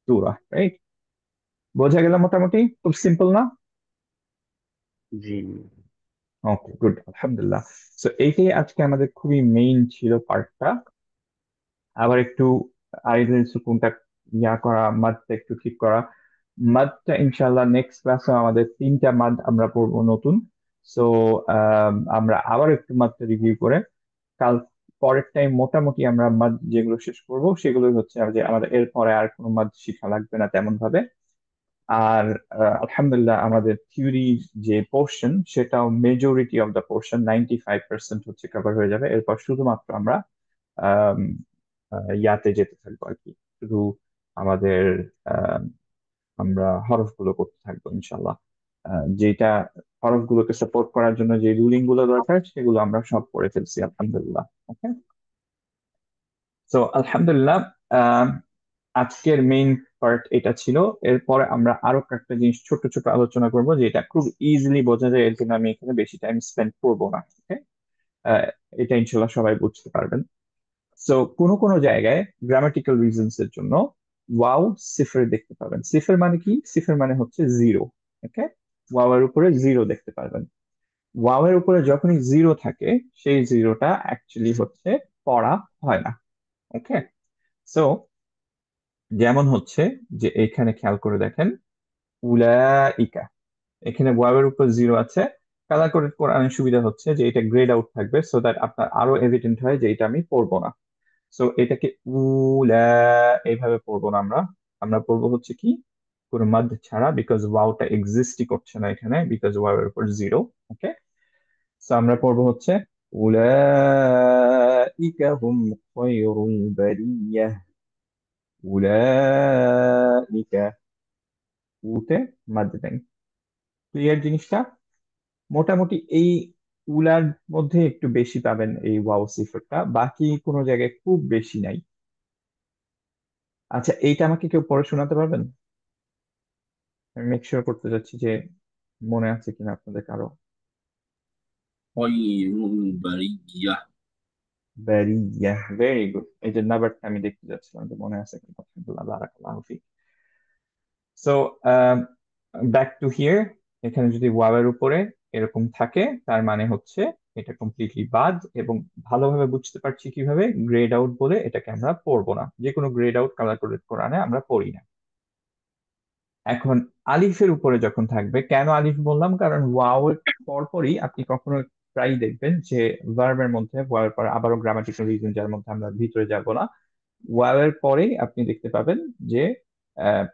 Surah, right. বোঝা গেল মোটামুটি? খুব সিম্পল না? জি ওকে, গুড, আলহামদুলিল্লাহ। সো এইটাই আজকে আমাদের খুবই মেইন ছিল পার্টটা। আবার একটু আইডল সুকুনটা করা, মাদটা একটু ঠিক করা। মাদটা ইনশাল্লাহ নেক্সট ক্লাসে আমাদের তিনটা মাদ আমরা পড়বো নতুন। সো আমরা আবার একটু মাদটা রিভিউ করে কাল পরের টাইম মোটামুটি আমরা মাদ যেগুলো শেষ করব সেগুলো হচ্ছে যে আমাদের এরপরে আর কোনো মাদ শিখা লাগবে না তেমন ভাবে। আর আলহামদুলিল্লাহ আমাদের থিওরি যে পোর্শন, সেটাও মেজরিটি অফ দ্য পোর্শন 95% হচ্ছে কভার হয়ে যাবে। এরপর শুধুমাত্র আমরা আম, ইয়াতে যেতে থাকবো আর কি, শুধু আমাদের আম, আমরা হরফগুলো করতে থাকবো ইনশাল্লাহ। যেটা হরফগুলোকে সাপোর্ট করার জন্য যে রুলিং গুলো দরকার, সেগুলো আমরা সব করে ফেলছি আলহামদুলিল্লাহ। ওকে, সো আলহামদুলিল্লাহ। আজকের মেইন পার্ট এটা ছিল। এরপরে আমরা আরো কয়েকটা জিনিস ছোট ছোট আলোচনা করব, যেটা খুব ইজিলি বোঝা যায়, এর জন্য আমি এখানে বেশি টাইম স্পেন্ড করবো না। ওকে, এটা ইনশাল্লাহ সবাই বুঝতে পারবেন। সো কোনো কোনো জায়গায় গ্রামাটিক্যাল রিজনস এর জন্য ওয়াও সিফর দেখতে পাবেন। সিফর মানে কি? সিফর মানে হচ্ছে জিরো। ওকে, ওয়াও এর উপরে জিরো দেখতে পারবেন। ওয়াও এর উপরে যখনই জিরো থাকে, সেই জিরোটা অ্যাকচুয়ালি হচ্ছে পড়া হয় না। ওকে, সো যেমন হচ্ছে যে এখানে খেয়াল করে দেখেন, উলাইকা, এখানে ওয়াও এর উপর জিরো আছে। কালার করে পড়ানোর সুবিধা হচ্ছে যে এটা গ্রেড আউট থাকবে, সো দ্যাট আপনার আরো এভিডেন্ট হয় যে এটা আমি পড়বো না। সো এটাকে উলা এইভাবে পড়বো না আমরা। আমরা পড়বো হচ্ছে কি, কোনো মাদ ছাড়া, বিকজ ওয়াওটা এক্সিস্টই করছে না এখানে, বিকজ ওয়াও এর উপর জিরো। ওকে, সো আমরা পড়বো হচ্ছে উলাইকা হুম খায়রুল বারিয়াহ। উলাইকা, উতে মাদ দেন। ক্লিয়ার জিনিসটা? মোটামুটি এই উলার মধ্যে একটু বেশি পাবেন এই ওয়াও সিফারটা, বাকি কোনো জায়গায় খুব বেশি নাই। আচ্ছা, এইটা আমাকে কেউ পড়ে শোনাতে পারবেন? আমি মেক শিওর করতে যাচ্ছি যে মনে আছে কিনা আপনাদের কারো। খয়রুল বারিয়াহ। ভেরি, ইয়া, ভেরি গুড। এই যে নাম্বারটা আমি দেখতে যাচ্ছিলাম যে মনে আছে কিনা। আলহামদুলিল্লাহ, বারাকাল্লাহু ফিক। সো ব্যাক টু হিয়ার, এখানে যদি ওয়াও এর উপরে এরকম থাকে, তার মানে হচ্ছে এটা কমপ্লিটলি বাদ। এবং ভালোভাবে বুঝতে পারছি কিভাবে, গ্রেড আউট বলে এটাকে আমরা পড়বো না। যে কোনো গ্রেড আউট কালার কোডেড কোরআনে আমরা পড়ি না। এখন আলিফের উপরে যখন থাকবে, কেন আলিফ বললাম, কারণ ওয়াও এর পরপরই আপনি কখনো প্রায় দেখবেন যে ভার্বের মধ্যে ওয়াও এর পর আবারও গ্রামাটিক্যাল রিজন, যার মধ্যে আমরা ভিতরে যাব না, ওয়াও এর পরেই আপনি দেখতে পাবেন যে আহ,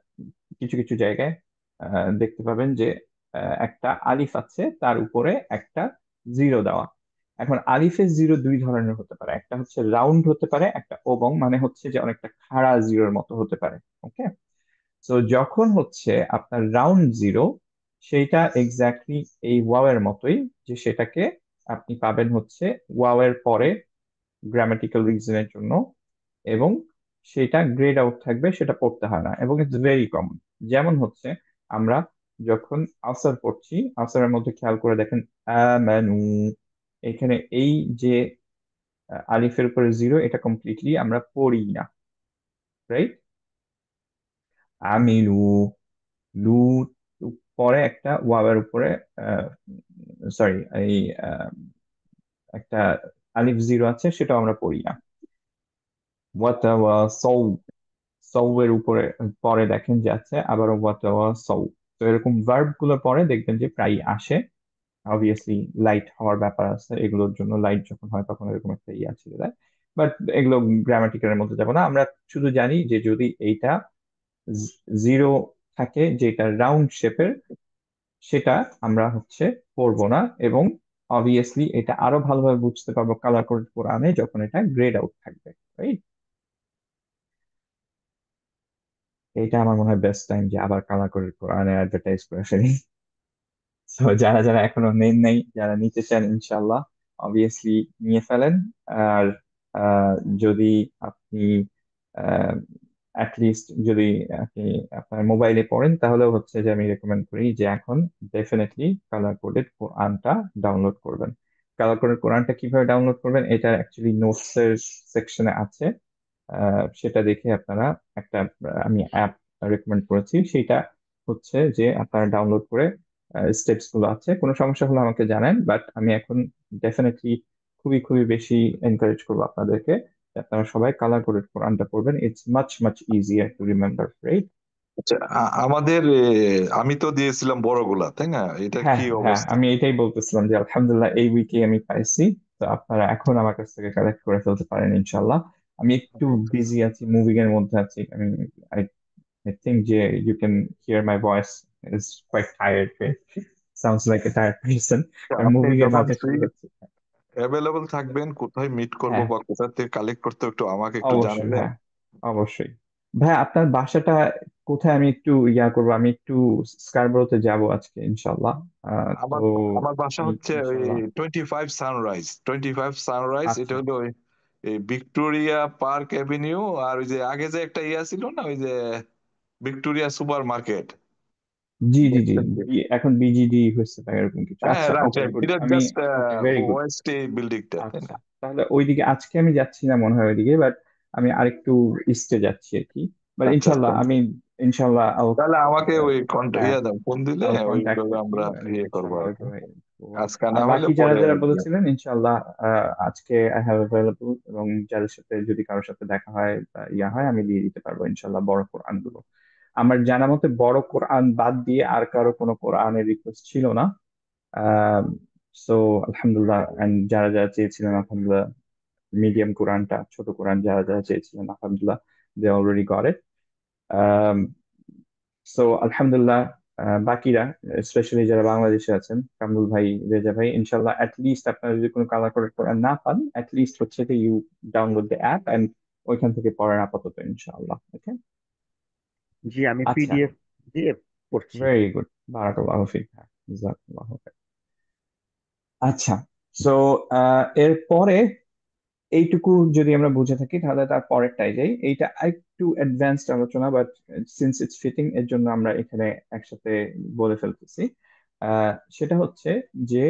কিছু কিছু জায়গায় দেখতে পাবেন যে একটা আলিফ আছে, তার উপরে একটা জিরো দেওয়া। এখন আলিফের জিরো দুই ধরনের হতে পারে, একটা হচ্ছে রাউন্ড হতে পারে, একটা ওবং, মানে হচ্ছে যে অনেকটা খাড়া জিরোর মতো হতে পারে। ওকে, তো যখন হচ্ছে আপনার রাউন্ড জিরো, সেইটা এক্স্যাক্টলি এই ওয়াও এর মতোই, যে সেটাকে আপনি পাবেন হচ্ছে ওয়াও এর পরে গ্রামাটিক্যাল রিজনের জন্য, এবং সেটা গ্রেড আউট থাকবে, সেটা পড়তে হয় না, এবং ইটস ভেরি কমন। যেমন হচ্ছে আমরা যখন আসর পড়ছি, আসরের মধ্যে খেয়াল করে দেখেন আমানু, এখানে এই যে আলিফের উপরে জিরো, এটা কমপ্লিটলি আমরা পড়ি না, রাইট? আমিলু, লু, পরে একটা ওয়াবের উপরে সরি, এই আহ, একটা আলিফ জিরো আছে, সেটাও আমরা পড়ি না। ওয়াতাওয়া সৌ, সৌ এর উপরে পরে দেখেন যে আছে আবার ওয়াতাওয়া সৌ। তো এরকম ভার্ব গুলো পরে দেখবেন যে প্রায় আসে। অবভিয়াসলি লাইট হওয়ার ব্যাপার আছে, এগুলোর জন্য লাইট যখন হয় তখন এরকম একটা ইয়ে ছিল, বাট এগুলো গ্রামাটিক্যালের মধ্যে যাবো না। আমরা শুধু জানি যে যদি এইটা জিরো থাকে, যেটা রাউন্ড শেপের, সেটা আমরা হচ্ছে পড়বো না। এবং অবভিয়াসলি এটা আরো ভালোভাবে বুঝতে পারবো কালার কোড কোরআনে যখন এটা গ্রেড আউট থাকবে, রাইট? এটা আমার মনে হয় বেস্ট টাইম যে আবার কালার কোড কোরআনে অ্যাডভার্টাইজ করে ফেলি। তো যারা যারা এখনো নেন নাই, যারা নিতে চান, ইনশাল্লাহ অবভিয়াসলি নিয়ে ফেলেন। আর আহ, যদি আপনি অ্যাটলিস্ট যদি আপনি আপনার মোবাইলে পড়েন, তাহলেও হচ্ছে যে আমি রেকমেন্ড করি যে এখন ডেফিনেটলি কালার কোডেড কোরআনটা ডাউনলোড করবেন। কালার কোডেড কোরআনটা কিভাবে ডাউনলোড করবেন, এটা অ্যাকচুয়ালি নোটস এর সেকশনে আছে। সেটা দেখে আপনারা একটা আমি অ্যাপ রেকমেন্ড করেছি, সেটা হচ্ছে যে আপনারা ডাউনলোড করে স্টেপস গুলো আছে। কোনো সমস্যা হলে আমাকে জানান, বাট আমি এখন ডেফিনেটলি খুবই খুবই বেশি এনকারেজ করবো আপনাদেরকে যে আপনারা সবাই কালার কোডেড কোরআনটা পড়বেন। It's much much easier to remember, right? আচ্ছা, আমাদের আমি তো দিয়েছিলাম বড়গুলা, তাই না? এটা হ্যাঁ কি হ্যাঁ, অবস্থা? আমি এটাই বলতেছিলাম যে আলহামদুলিল্লাহ এই উইকে আমি পাইছি। তো আপনারা এখন আমার কাছ থেকে কালেক্ট করে ফেলতে পারেন ইনশাল্লাহ। আমি একটু বিজি আছি, মুভিং এর মধ্যে আছি আমি। I I think যে you can hear my voice is quite tired. Sounds like a tired person. কারণ আপনি মুভিং এর যখন মাঝে ফ্রি শুরু হচ্ছে। অ্যাভেলেবল থাকবেন, কোথায় মিট করব হ্যাঁ, বা কোথা থেকে কালেক্ট করতে হবে, একটু আমাকে একটু অবশ্যই জানাবেন। হ্যাঁ, অবশ্যই। ভাই, আপনার বাসাটা কোথায়? আমি একটু ইয়া করবো, আমি একটু স্কারবোরোতে যাব আজকে ইনশাল্লাহ। তো আমার আমার বাসা আপনি হচ্ছে ওই ইনশাল্লাহ। 25 সানরাইজ, 25 সানরাইজ, এটা আচ্ছা হলো ওই এই ভিক্টোরিয়া পার্ক অ্যাভিনিউ, আর ওই যে আগে যে একটা ইয়া ছিল না, ওই যে ভিক্টোরিয়া সুপার মার্কেট। জি জি জি, এখন বিজিডি হয়েছে তাই এরকম কিছু। হ্যাঁ, আচ্ছা, রাইট ওকে, রাইট, গুড। এটা আমি just okay, very good. West এই বিল্ডিংটা, তাই আচ্ছা, না? তাহলে ওইদিকে আজকে আমি যাচ্ছি না মনে হয় ওইদিকে, বাট আমি আরেকটু ইস্টে যাচ্ছি আর কি। বাট আচ্ছা ইনশাল্লাহ আচ্ছা, আমি, ইনশাল্লাহ তাহলে আমাকে ওই হ্যাঁ, ইয়া দাও, ফোন দিলে I'll contact ওইভাবে with you আমরা and ইয়ে করবো ইনশাল্লাহ আর কি। ওইভাবে করবো। আজকে আর না হলে বাকি যারা পরে যারা একদিন। বলেছিলেন ইনশাল্লাহ আজকে আই হ্যাভ অ্যাভেলেবল, এবং যাদের সাথে যদি কারোর সাথে দেখা হয় বা ইয়া হয় আমি দিয়ে দিতে পারবো ইনশাল্লাহ বড় কোরআন গুলো। আমার জানা মতে বড় কোরআন বাদ দিয়ে আর কারো কোনো কোরআনের রিকোয়েস্ট ছিল না। সো আলহামদুলিল্লাহ, and যারা যারা চেয়েছিলেন আলহামদুলিল্লাহ, মিডিয়াম কোরআনটা, ছোট কোরআন যারা যারা চেয়েছিলেন আলহামদুলিল্লাহ they already got it. So আলহামদুলিল্লাহ, বাকিরা স্পেশালি যারা বাংলাদেশে আছেন, কামরুল ভাই, রেজা ভাই, ইনশাল্লাহ লিস্ট আপনারা যদি কোনো কালার কোডেড কোরআন না পান, লিস্ট হচ্ছে যে you download the app and ওইখান থেকে পড়েন আপাতত ইনশাআল্লাহ। ওকে, জি, আমি আচ্ছা, পিডিএফ দিয়ে পড়ছি। ভেরি গুড, বারাকাল্লাহু ফিক, জাযাকাল্লাহু খাইর। আচ্ছা, সো এরপরে এইটুকু যদি আমরা বুঝে থাকি তাহলে তার পরেরটাই যাই। এইটা একটু অ্যাডভান্সড আলোচনা, বাট সিন্স ইটস ফিটিং এর জন্য আমরা এখানে একসাথে বলে ফেলতেছি। সেটা হচ্ছে যে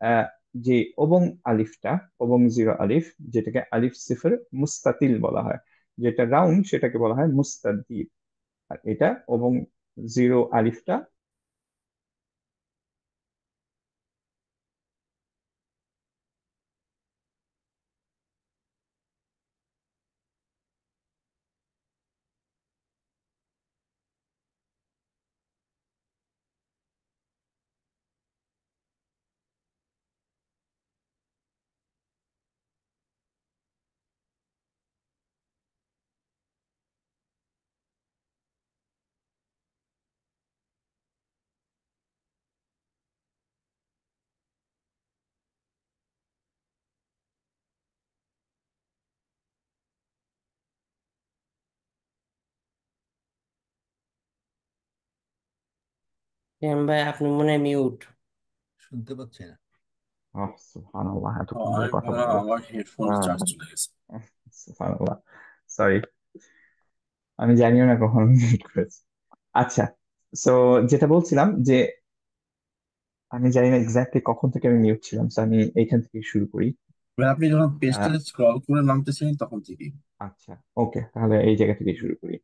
আহ, যে ওবং আলিফটা, ওবং জিরো আলিফ, যেটাকে আলিফ সিফর মুস্তাতিল বলা হয়, যেটা রাউন্ড সেটাকে বলা হয় মুস্তাদির। আর এটা ওবং জিরো আলিফটা ভাই আপনি মনে হয় মিউট। শুনতে পাচ্ছি না। সুবহানাল্লাহ, এতক্ষণ ধরে আমি কথা মনে হয় বলবো। আমার হেডফোনে চার্জ চলে গেছে। সুবহানাল্লাহ, সরি, আমি জানিও না কখন মিউট করেছি। আচ্ছা, সো যেটা বলছিলাম যে আমি জানি না এক্স্যাক্টলি কখন থেকে আমি মিউট ছিলাম, তো আমি এইখান থেকে শুরু করি। মানে আপনি যখন পেজটা আহ, স্ক্রল করে নামতেছিলেন তখন থেকেই। আচ্ছা, ওকে, তাহলে এই জায়গা থেকে শুরু করি।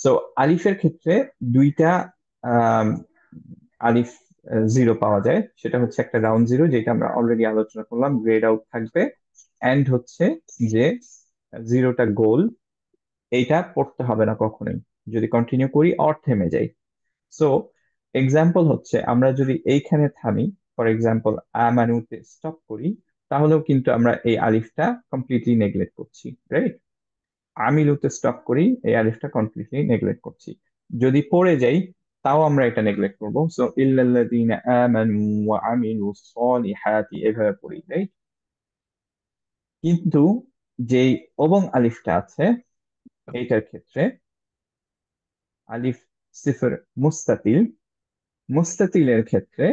সো আলিফের ক্ষেত্রে দুইটা আম, আলিফ জিরো পাওয়া যায়। সেটা হচ্ছে একটা রাউন্ড জিরো, যেটা আমরা অলরেডি আলোচনা করলাম, গ্রেড আউট থাকবে, এন্ড হচ্ছে যে জিরোটা গোল, এইটা পড়তে হবে না কখনোই যদি কন্টিনিউ করি অর থেমে যাই। সো এক্সাম্পল হচ্ছে আমরা যদি এইখানে থামি, ফর এক্সাম্পল আমানুতে স্টপ করি, তাহলেও কিন্তু আমরা এই আলিফটা কমপ্লিটলি নেগলেক্ট করছি, রাইট? আমিলুতে স্টপ করি, এই আলিফটা কমপ্লিটলি নেগলেক্ট করছি। যদি পড়ে যাই তাও আমরা এটা নেগলেক্ট করবো। সো ইল্লাল্লাযীনা আমানু ওয়া আমিলুস সলিহাতি, এভাবে পড়ি, রাইট? কিন্তু যেই এবং আলিফটা আছে এইটার ক্ষেত্রে আলিফ সিফর মুস্তাতিল, মুস্তাতিলের ক্ষেত্রে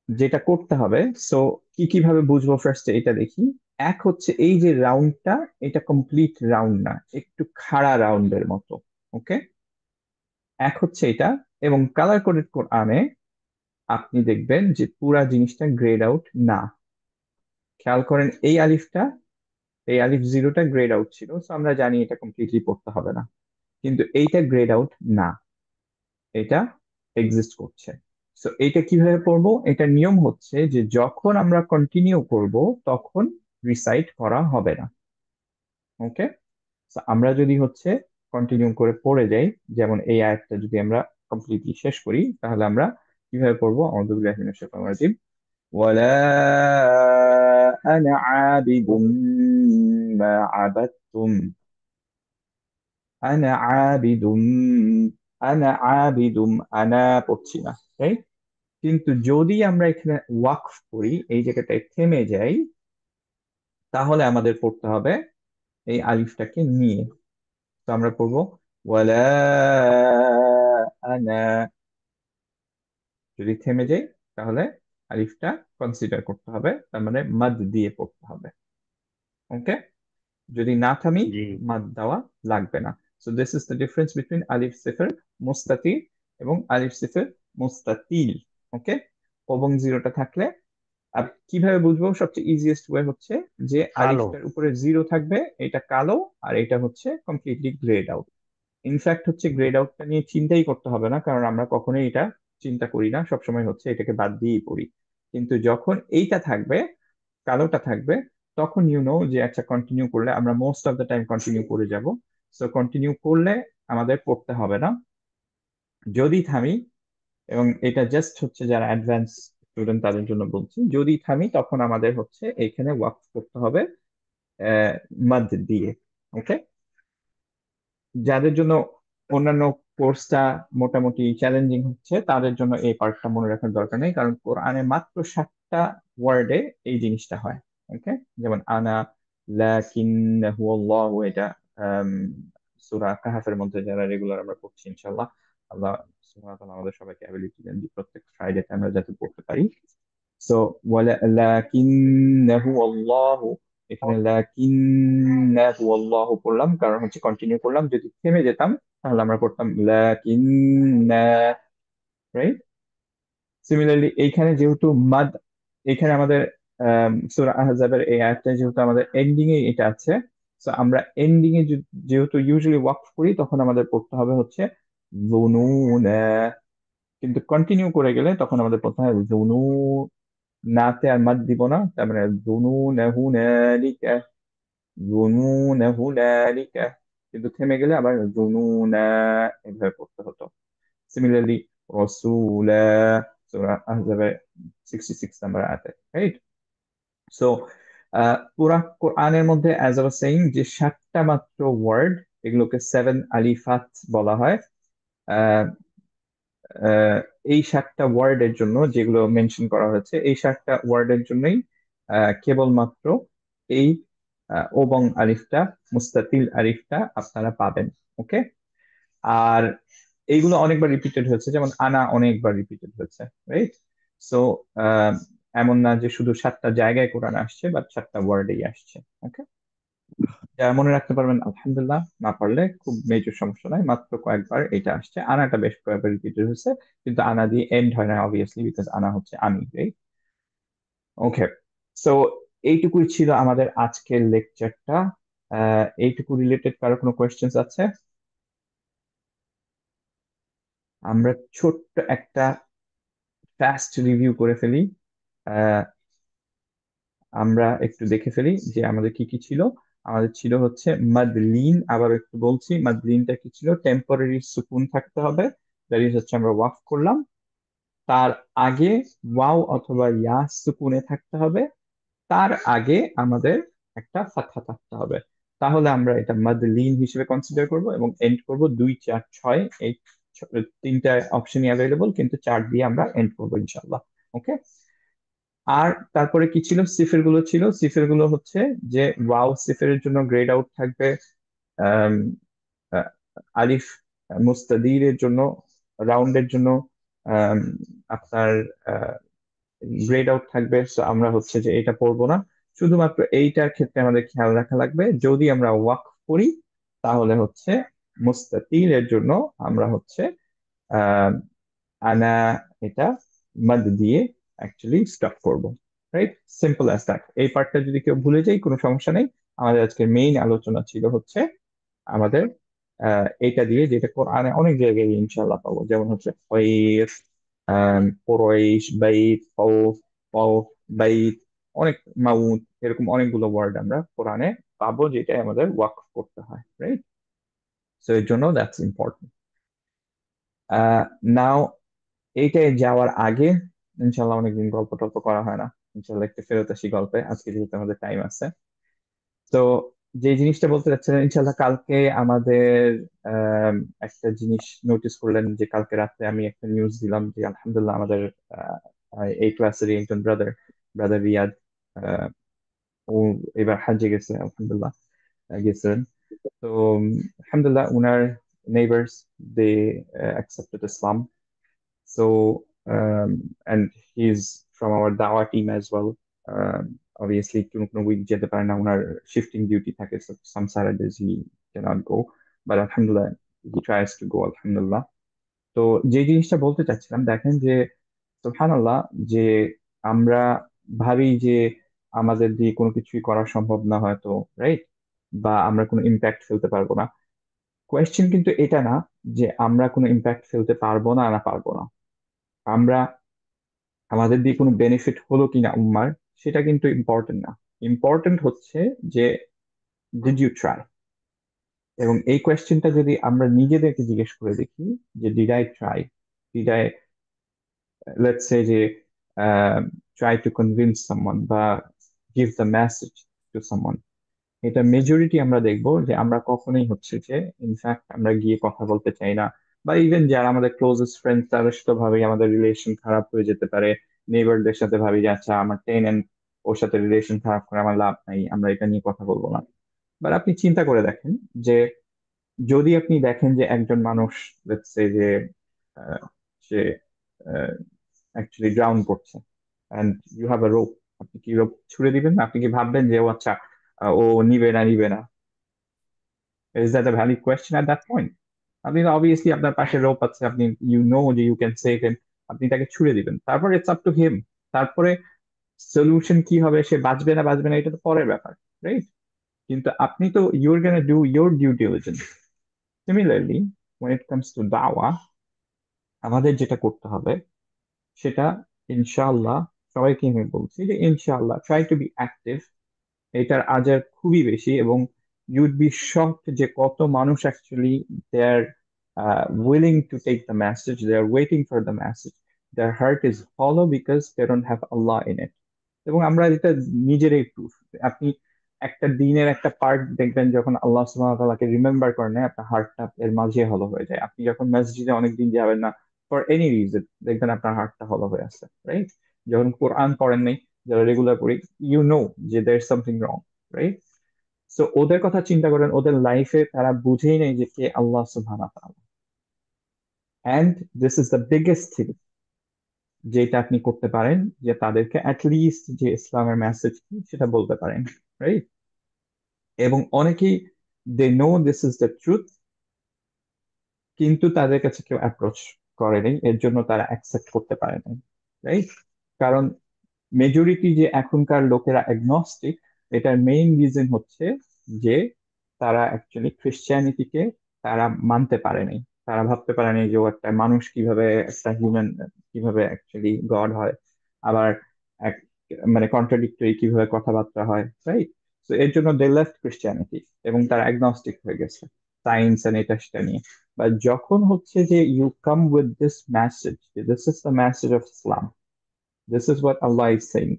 যেটা করতে হবে, সো কি কিভাবে বুঝবো ফার্স্টে এটা দেখি। এক হচ্ছে এই যে রাউন্ডটা, এটা কমপ্লিট রাউন্ড না, একটু খাড়া রাউন্ডের মতো। ওকে, এক হচ্ছে এটা। এবং কালার কোডেড কোরআনে আপনি দেখবেন যে পুরা জিনিসটা গ্রেড আউট না। খেয়াল করেন এই আলিফটা, এই আলিফ জিরোটা গ্রেড আউট ছিল, তো আমরা জানি এটা কমপ্লিটলি পড়তে হবে না। কিন্তু এইটা গ্রেড আউট না, এটা এক্সিস্ট করছে। সো এটা কিভাবে পড়বো? এটার নিয়ম হচ্ছে যে যখন আমরা কন্টিনিউ করব তখন রিসাইট করা হবে না। ওকে, আমরা যদি হচ্ছে কন্টিনিউ করে পড়ে যাই, যেমন এই আয়াতটা যদি আমরা কমপ্লিটলি শেষ করি, তাহলে আমরা কিভাবে পড়বো? আউযু বিল্লাহি মিনাশ শাইতানির রাজিম, ওয়ালা আনা আবিদুম মা আবাদতুম, আনা আবিদুম, আনা আবিদুম, আনা পড়ছি না, right? কিন্তু যদি আমরা এখানে ওয়াকফ করি, এই জায়গাটায় থেমে যাই, তাহলে আমাদের পড়তে হবে এই আলিফটাকে নিয়ে। তো আমরা পড়বো ওয়ালা আনা, যদি থেমে যাই তাহলে আলিফটা কনসিডার করতে হবে, তার মানে মাদ দিয়ে পড়তে হবে। ওকে, যদি না থামি জি মাদ দেওয়া লাগবে না। So this is the difference between আলিফ সিফর মুস্তাতির এবং আলিফ সিফর মুস্তাতিল। ওকে, এবং জিরোটা থাকলে আর কিভাবে বুঝবো? সবচেয়ে ইজিয়েস্ট ওয়ে হচ্ছে যে কালো। আলিফটার উপরে জিরো থাকবে, এটা কালো, আর এটা হচ্ছে কমপ্লিটলি গ্রেড আউট। ইনফ্যাক্ট হচ্ছে গ্রেড আউটটা নিয়ে চিন্তাই করতে হবে না, কারণ আমরা কখনোই এটা চিন্তা করি না, সবসময় হচ্ছে এটাকে বাদ দিয়েই পড়ি। কিন্তু যখন এইটা থাকবে, কালোটা থাকবে, তখন যে আচ্ছা কন্টিনিউ করলে আমরা most of the time continue করে যাব। সো কন্টিনিউ করলে আমাদের পড়তে হবে না। যদি থামি, এবং এটা জাস্ট হচ্ছে যারা অ্যাডভান্স স্টুডেন্ট তাদের জন্য বলছি, যদি থামি তখন আমাদের হচ্ছে এখানে ওয়ার্ক করতে হবে মাদ দিয়ে। ওকে, যাদের জন্য অন্যান্য কোর্সটা মোটামুটি চ্যালেঞ্জিং হচ্ছে তাদের জন্য এই পার্টটা মনে রাখার দরকার নেই, কারণ কোরআনে মাত্র 7টা ওয়ার্ডে এই জিনিসটা হয়। ওকে, যেমন আনা, লাকিন্নাহু আল্লাহু, এটা সূরা কাহাফের মধ্যে যারা রেগুলার আমরা পড়ছি ইনশাআল্লাহ, আল্লাহ সুবহানাহু ওয়া তাআলা আমাদের সবাইকে অ্যাবিলিটি দেন যে প্রত্যেক ফ্রাইডেতে আমরা যাতে পড়তে পারি। সো লাকিন্নাহু আল্লাহু, এখানে লাকিন্নাহু আল্লাহু পড়লাম কারণ হচ্ছে কন্টিনিউ করলাম। যদি থেমে যেতাম তাহলে আমরা পড়তাম লাকিন্না, রাইট? সিমিলারলি এইখানে যেহেতু মাদ, এখানে আমাদের সূরা আহজাবের এই আয়াতটা যেহেতু আমাদের এন্ডিং এ এটা আছে, তো আমরা এন্ডিং এ যেহেতু ইউজুয়ালি ওয়াকফ করি, তখন আমাদের পড়তে হবে হচ্ছে যুনুনা। কিন্তু কন্টিনিউ করে গেলে তখন আমাদের পড়তে হবে যুনু, নাতে আর মাদ দিব না, তার মানে যুনুনা হুনালিকা, যুনুনা হুনালিকা। কিন্তু থেমে গেলে আবার যুনুনা, এভাবে পড়তে হতো। সিমিলারলি রসুলা, সূরা আহজাবের 66 নাম্বার আয়াতে, রাইট? সো পুরা কোরআনের মধ্যে অ্যাজ আই ওয়াজ সেইং যে 7টা মাত্র ওয়ার্ড, এগুলোকে 7 আলিফাত বলা হয়। আহ, আহ, এই 7টা ওয়ার্ডের জন্য যেগুলো মেনশন করা হয়েছে, এই 7টা ওয়ার্ডের জন্যই কেবলমাত্র এই ওবং আলিফটা, মুস্তাতিল আলিফটা আপনারা পাবেন। ওকে, আর এইগুলো অনেকবার রিপিটেড হয়েছে, যেমন আনা অনেকবার রিপিটেড হয়েছে, রাইট? সো এমন না যে শুধু 7টা জায়গায় কোরআন আসছে, বা 7টা ওয়ার্ডেই আসছে। ওকে, যারা মনে রাখতে পারবেন আলহামদুলিল্লাহ, না পারলে খুব মেজর সমস্যা নাই, মাত্র কয়েকবার এটা আসছে। আনাটা বেশ কয়েকবার রিপিটেড হয়েছে, কিন্তু আনা দিয়ে এন্ড হয় না অবভিয়াসলি, বিকজ আনা হচ্ছে আমি, রাইট? ওকে, সো এইটুকুই ছিল আমাদের আজকের লেকচারটা। এইটুকু রিলেটেড কারো কোনো কোয়েশ্চেন্স আছে? আমরা ছোট্ট একটা ফাস্ট রিভিউ করে ফেলি। আহ, আমরা একটু দেখে ফেলি যে আমাদের কি কি ছিল। আমাদের ছিল হচ্ছে মাদলিন, আবার একটু বলছি মাদলিনটা কি ছিল। টেম্পোরারি সুকুন থাকতে হবে, দ্যাট ইজ হচ্ছে আমরা ওয়াকফ করলাম, তার আগে ওয়াও অথবা ইয়া সুকুনে থাকতে হবে, তার আগে আমাদের একটা ফাতহা থাকতে হবে। তাহলে আমরা এটা মাদলিন হিসেবে কনসিডার করব, এবং এন্ড করব 2, 4, 6, এই 3টা অপশনই অ্যাভেলেবল, কিন্তু 4 দিয়ে আমরা এন্ড করবো ইনশাল্লাহ। ওকে, আর তারপরে কি ছিল? সিফের গুলো ছিল। সিফের গুলো হচ্ছে যে ওয়াও সিফের জন্য গ্রেড আউট থাকবে, আম, আহ, আলিফ মুস্তাদিরের জন্য, রাউন্ডের জন্য আম, আপনার গ্রেড আউট থাকবে। তো আমরা হচ্ছে যে এটা পড়বো না। শুধুমাত্র এইটার ক্ষেত্রে আমাদের খেয়াল রাখা লাগবে, যদি আমরা ওয়াক করি তাহলে হচ্ছে মুস্তাতিরের জন্য আমরা হচ্ছে আহ আনা, এটা মাদ দিয়ে অ্যাকচুয়ালি স্টপ করব, রাইট? Simple as that. এই পার্টটা যদি কেউ ভুলে যায় কোনো সমস্যা নেই। আমাদের আজকের মেইন আলোচনা ছিল হচ্ছে আমাদের এটা দিয়ে, যেটা কোরআনে অনেক জায়গায় ইনশাআল্লাহ পাবো, যেমন হচ্ছে খয়র, কুরাইশ, বাইত, খাউফ, খাউফ, বাইত, অনেক, মাউদ, এরকম অনেকগুলো ওয়ার্ড আমরা কোরআনে পাবো যেটা আমাদের ওয়াকফ করতে হয়, রাইট? সো এর জন্য দ্যাটস ইম্পর্টেন্ট। নাও এইটায় যাওয়ার আগে, ইনশাল্লাহ অনেকদিন গল্প টল্প করা হয় না, ইনশাল্লাহ একটু ফেরত আসি গল্পে আজকে যেহেতু আমাদের টাইম আছে। তো যে জিনিসটা বলতে চাচ্ছিলাম, ইনশাল্লাহ কালকে আমাদের আম, একটা জিনিস নোটিস করলেন যে কালকে রাত্রে আমি একটা নিউজ দিলাম যে আলহামদুলিল্লাহ আমাদের আহ, এই ক্লাসেরই একজন ব্রাদার, ব্রাদার রিয়াদ, আহ, ও এবার হাজে গেছে আলহামদুলিল্লাহ, গেছেন। তো আলহামদুলিল্লাহ উনার neighbours, they accepted Islam. So, and he's from our Dawah team as well. Obviously কোনো কোনো উইক যেতে পারে না, ওনার শিফটিং ডিউটি থাকে, সাম স্যাটারডেজ হি ক্যানট গো, বাট আলহামদুলিল্লাহ হি ট্রাইস টু গো, আলহামদুলিল্লাহ। তো যে জিনিসটা বলতে চাচ্ছিলাম, দেখেন যে সুবহানাল্লাহ, যে আমরা ভাবি যে আমাদের দিয়ে কোনো কিছুই করা সম্ভব না হয়তো, রাইট, বা আমরা কোনো ইম্প্যাক্ট ফেলতে পারবো না। কোয়েশ্চেন কিন্তু এটা না যে আমরা কোনো ইম্প্যাক্ট ফেলতে পারবো না না পারবো না, আমরা আমাদের দিয়ে কোনো বেনিফিট হলো কিনা উম্মার, সেটা কিন্তু ইম্পর্টেন্ট না। ইম্পর্টেন্ট হচ্ছে যে ডিড ইউ ট্রাই। এবং এই কোয়েশ্চেনটা যদি আমরা নিজেদেরকে জিজ্ঞেস করে দেখি যে did I try, did I, let's say যে ট্রাই টু কনভিন্স সামওয়ান বা give the message to someone, এটা মেজরিটি আমরা দেখবো যে আমরা কখনোই হচ্ছে যে ইনফ্যাক্ট আমরা গিয়ে কথা বলতে চাই না। বা ইভেন যারা আমাদের ক্লোজেস্ট ফ্রেন্ড, তাদের সাথে ভাবি আমাদের রিলেশন খারাপ হয়ে যেতে পারে, নেইবারদের সাথে ভাবি যে আচ্ছা আমার টেনেন্ট, ওর সাথে রিলেশন খারাপ করে আমার লাভ নাই, আমরা এটা নিয়ে কথা বলবো না। বাট আপনি চিন্তা করে দেখেন যে যদি আপনি দেখেন যে একজন মানুষ, লেটস সে যে আহ, সে অ্যাকচুয়ালি ড্রাউন করছে, and you have a rope, আপনি কি রোপ ছুড়ে দিবেন? আপনি কি ভাববেন যে ও আচ্ছা ও নিবে না নিবে না? Is that a valid question at that point? আপনি অবভিয়াসলি আপনার পাশে রোপ আছে, আপনি ইউ নো যে ইউ ক্যান সেভ হিম, আপনি তাকে ছুড়ে দিবেন, তারপর ইটস আপ টু হিম। তারপরে সলিউশন কি হবে, সে বাঁচবে না বাঁচবে না এটা তো পরের ব্যাপার, রাইট? কিন্তু আপনি তো you're gonna do your due diligence. Similarly when it comes to দাওয়া, আমাদের যেটা করতে হবে সেটা ইনশাআল্লাহ, সবাইকে আমি বলছি যে ইনশাআল্লাহ ট্রাই টু বি অ্যাক্টিভ। এটার আজার খুবই বেশি, এবং ইউড বি শকড যে কত মানুষ actually they are willing to take the message, they are waiting for the message, their heart is hollow because they don't have Allah in it. এবং আমরা এটা নিজেরাই প্রুফ। আপনি একটা দিনের একটা পার্ট দেখবেন যখন আল্লাহ সুবহানাহু ওয়া তাআলাকে রিমেম্বার করেন না, আপনার হার্টটা এর মাঝে হলো হয়ে যায়। আপনি যখন মসজিদে অনেকদিন যাবেন না ফর এনি রিজন, দেখবেন আপনার হার্টটা হলো হয়ে আছে, রাইট? যখন কোরআন পড়েন নাই, যারা রেগুলার পড়ি, ইউ নো যে there is something wrong, right? So ওদের কথা চিন্তা করেন, ওদের লাইফে তারা বুঝেই নেই যে কে আল্লাহ সুবহানাহু ওয়া তাআলা। And this is the biggest thing যেটা আপনি করতে পারেন, যে তাদেরকে অ্যাটলিস্ট যে ইসলামের মেসেজ কি সেটা বলতে পারেন, রাইট? এবং অনেকেই they know this is the truth, কিন্তু তাদের কাছে কেউ অ্যাপ্রোচ করেনি, এর জন্য তারা অ্যাকসেপ্ট করতে পারে নাই, রাইট? কারণ মেজরিটি যে এখনকার লোকেরা অ্যাগনস্টিক, এটার মেইন রিজন হচ্ছে যে তারা অ্যাকচুয়ালি খ্রিশ্চিয়ানিটিকে তারা মানতে পারে নাই। তারা ভাবতে পারে নাই যে ও একটা মানুষ, কিভাবে একটা হিউম্যান, কিভাবে অ্যাকচুয়ালি গড হয়, আবার এক মানে কন্ট্রাডিক্টরি কিভাবে কথাবার্তা হয়, রাইট? তো এর জন্য দে লেফট খ্রিশ্চিয়ানিটি, এবং তারা অ্যাগনস্টিক হয়ে গেছে সায়েন্স এন্ড এটা সেটা নিয়ে। বা যখন হচ্ছে যে you come with this message, this is the message of Islam, this is what Allah is saying,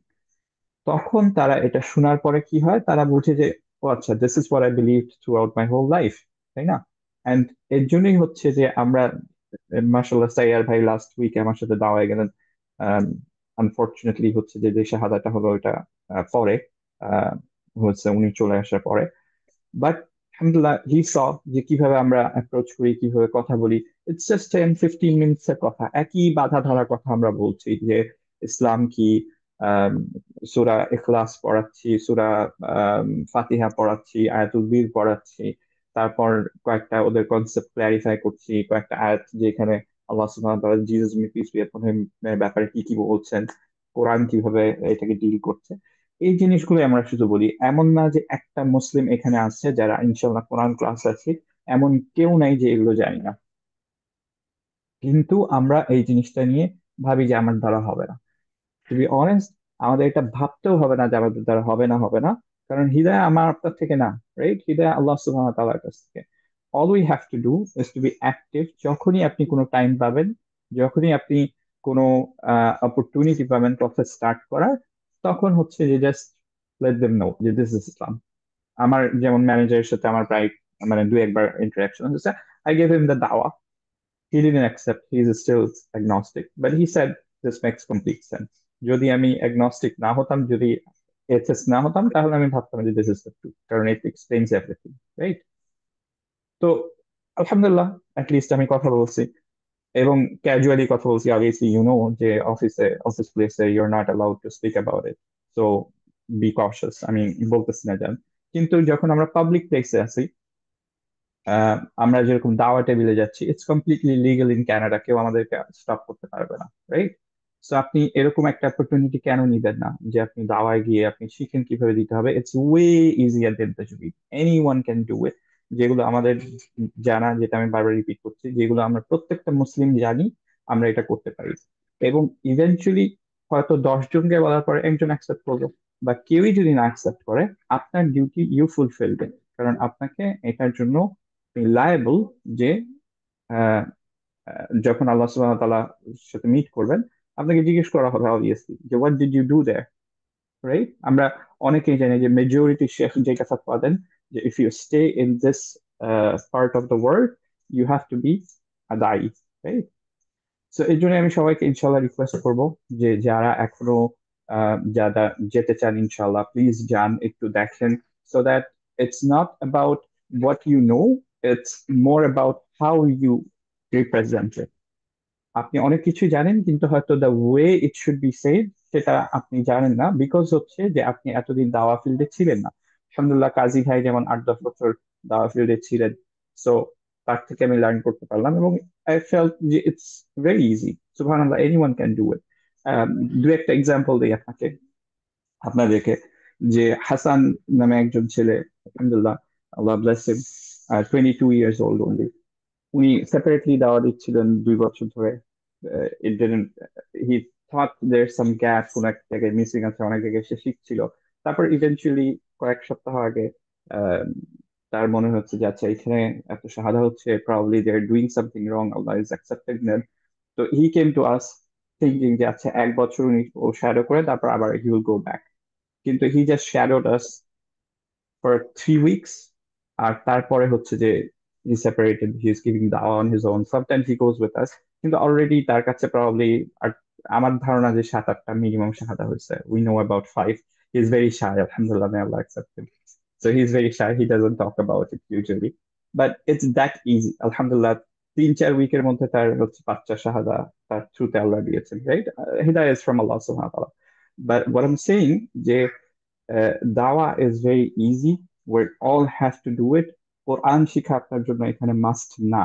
তখন তারা এটা শোনার পরে কি হয়, তারা বুঝে যে ও আচ্ছা this is what I believe throughout my whole life, তাই না? এন্ড এর জন্যই হচ্ছে যে আমরা, মাশাআল্লাহ সাইয়ার ভাই লাস্ট উইকে আমার সাথে দাওয়ায় গেলেন। আনফরচুনেটলি হচ্ছে যে শাহাদাটা হলো এটা পরে, আহ, হচ্ছে উনি চলে আসার পরে। বাট আলহামদুলিল্লাহ হি স যে কিভাবে আমরা অ্যাপ্রোচ করি, কিভাবে কথা বলি। ইটস জাস্ট 10-15 মিনিটস এর কথা, একই বাধা ধরা কথা আমরা বলছি যে ইসলাম কি, সূরা ইখলাস পড়াচ্ছি, সূরা ফাতিহা পড়াচ্ছি, আয়াতুল বীর পড়াচ্ছি, তারপর কয়েকটা ওদের কনসেপ্ট ক্ল্যারিফাই করছি, কয়েকটা আয়াত যেখানে আল্লাহ সুবহানাহু ওয়া তাআলা জিসাস পিস বি আপন হিম ব্যাপারে কি কি বলছেন, কোরআন কিভাবে এটাকে ডিল করছে, এই জিনিসগুলো আমরা শুধু বলি। এমন না যে একটা মুসলিম এখানে আছে যারা ইনশাল্লাহ কোরআন ক্লাস আছে, এমন কেউ নাই যে এগুলো জানি না। কিন্তু আমরা এই জিনিসটা নিয়ে ভাবি যে আমার দ্বারা হবে না। টু বি অনেস্ট, আমাদের এটা ভাবতেও হবে না যে আমাদের দ্বারা হবে না হবে না, কারণ হিদায়া আমার আপনার থেকে না, রাইট? হিদায়া আল্লাহ সুবহানাহু ওয়া তাআলার কাছ থেকে। All we have to do is to be active. যখনই আপনি কোনো টাইম পাবেন, যখনই আপনি কোনো অপরচুনিটি পাবেন কথা স্টার্ট করার, তখন হচ্ছে যে জাস্ট লেট দেম নো যে দিস ইজ ইসলাম। আমার যেমন ম্যানেজারের সাথে আমার প্রায় মানে দুই একবার ইন্টারাকশন হচ্ছে, আই গেভ হিম দ্য দাওয়া, he didn't accept, he is still agnostic, but he said this makes complete sense. যদি আমি agnostic না হতাম, যদি atheist না হতাম, তাহলে আমি ভাবতাম যে this is the truth, কারণ it explains everything, right? তো আলহামদুলিল্লাহ লিস্ট আমি কথা বলছি, এবং ক্যাজুয়ালি কথা বলছি। অবভিয়াসলি ইউ নো যে অফিস প্লেসে you are not allowed to speak about it, so be cautious, আমি বলতেছি না যান, কিন্তু যখন আমরা পাবলিক প্লেসে আছি, আহ, আমরা যেরকম দাওয়া টেবিলে যাচ্ছি, it's completely legal in Canada, কেউ আমাদেরকে স্টপ করতে পারবে না, রাইট? সো আপনি এরকম একটা অপরচুনিটি কেন নিবেন না যে আপনি দাওয়ায় গিয়ে আপনি শিখেন কিভাবে দিতে হবে? ইটস ওয়ে ইজিয়ার দেন তাজউইদ, any one can do it. যেগুলো আমাদের জানা, যেটা আমি বারবার রিপিট করছি, যেগুলো আমরা প্রত্যেকটা মুসলিম জানি, আমরা এটা করতে পারি। এবং ইভেনচুয়ালি হয়তো 10 জনকে বলার পরে একজন অ্যাকসেপ্ট করবে, বা কেউই যদি না অ্যাকসেপ্ট করে, আপনার ডিউটি ইউ ফুলফিলবেন, কারণ আপনাকে এটার জন্য লায়াবল, যে আহ, যখন আল্লাহ সুবহানাহু ওয়া তাআলার সাথে মিট করবেন, আপনাকে জিজ্ঞেস করা হবে অবভিয়াসলি যে what did you do there, right? আমরা অনেকেই জানি যে মেজরিটি শেখ যেটা ফতোয়া দেন, যে if you stay in this part of the world, you have to be a দায়ী, রাইট? সো এই জন্য আমি সবাইকে ইনশাল্লাহ রিকোয়েস্ট করব যে যারা এখনো যারা যেতে চান, ইনশাল্লাহ প্লিজ যান, একটু দেখেন, so that it's not about what you know, it's more about how you represent it. আপনি অনেক কিছু জানেন, কিন্তু হয়তো the way it should be said সেটা আপনি জানেন না, বিকজ হচ্ছে যে আপনি এতদিন দাওয়া ফিল্ডে ছিলেন না। আলহামদুলিল্লাহ, কাজী ভাই যেমন 8-10 বছর দাওয়া ফিল্ডে ছিলেন, সো তার থেকে আমি লার্ন করতে পারলাম, এবং আই ফেল্ট যে ইটস ভেরি ইজি। সুবহানাল্লাহ, এনিওয়ান ক্যান ডু ইট। দু একটা এক্সাম্পল দিই আপনাদেরকে, যে হাসান নামে একজন ছেলে, আলহামদুলিল্লাহ, Allah bless him, 22 years old only, উনি সেপারেটলি দাওয়া দিচ্ছিলেন 2 বছর ধরে। It didn't, he thought there some gap, কোন এক জায়গায় মিসিং আছে, অনেক জায়গায় সে শিখছিল। তারপর ইভেনচুয়ালি কয়েক সপ্তাহ আগে আহ, তার মনে হচ্ছে যে আচ্ছা, এখানে এত শাহাদা হচ্ছে, probably they are doing something wrong, Allah is accepted them. তো he came to us thinking যে আচ্ছা, 1 বছর উনি ও শ্যাডো করে তারপর আবার হি উইল গো ব্যাক। কিন্তু he just shadowed us for 3 weeks, আর তারপরে হচ্ছে যে he separated, he is giving দাওয়া on his own, sometimes he goes with us, কিন্তু অলরেডি তার কাছে প্রবাবলি, আর আমার ধারণা যে 7-8টা মিনিমাম শাহাদা হয়েছে, we know about 5। He is very shy, আলহামদুলিল্লাহ, may Allah accept him. So he's very shy, he doesn't talk about it usually, but it's that easy, alhamdulillah। 3-4 উইকের মধ্যে তার হচ্ছে 5টা শাহাদা তার থ্রুতে আল্লাহ দিয়েছেন, right? Hidayah is from Allah subhanahu wa ta'ala. But what I'm saying, যে দাওয়া is very easy, we all have to do it। Quran শিখা আপনার জন্য এখানে মাস্ট না,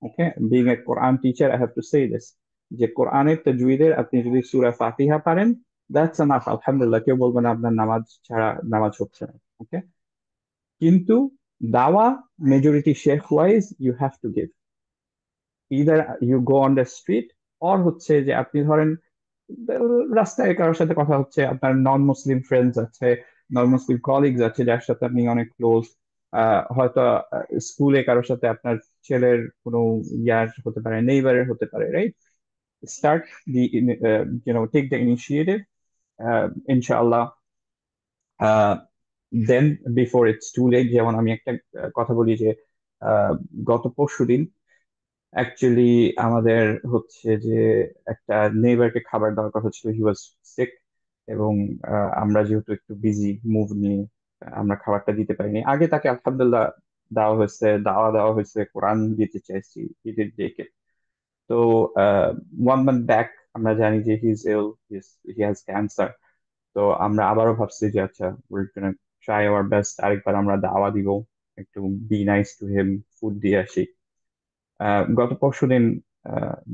okay? Being a Quran teacher, I have to say this, যে কোরআনের তাজউইদের আপনি যদি সূরা ফাতিহা পারেন, দ্যাটস এনাফ, আলহামদুলিল্লাহ। কেউ বলবে না আপনার নামাজ ছাড়া নামাজ হচ্ছে না, ওকে? কিন্তু দাওয়া, মেজরিটি শেখ wise, you have to give, either you go on the street, or হচ্ছে যে আপনি ধরেন রাস্তায় কারোর সাথে কথা হচ্ছে, আপনার নন মুসলিম ফ্রেন্ডস আছে, নন মুসলিম কলিগস আছে যার সাথে আপনি অনেক ক্লোজ, হয়তো স্কুলে কারোর সাথে আপনার ছেলের কোনো ইয়ার হতে পারে, নেইবারের হতে পারে, right? Start the, take the initiative, ইনশাআল্লাহ। Then before it's too late. যেমন আমি একটা কথা বলি যে আহ, গত পরশুদিন অ্যাকচুয়ালি আমাদের হচ্ছে যে একটা নেইবারকে খাবার দরকার হচ্ছিল, হি ওয়াজ সিক, এবং আমরা যেহেতু একটু বিজি মুভ নিয়ে আমরা খাবারটা দিতে পারিনি। আগে তাকে আলহামদুলিল্লাহ দেওয়া হয়েছে, কোরআন দিতে চাইছি, হি ডিড টেক ইট। তো 1 month ব্যাক আমরা জানি যে he is ill, he has cancer. তো আমরা আবারও ভাবছি যে আচ্ছা, will gonna try our best, আরেকবার আমরা দাওয়া দিব, একটু be nice to him, food দিয়ে আসি। গত পরশুদিন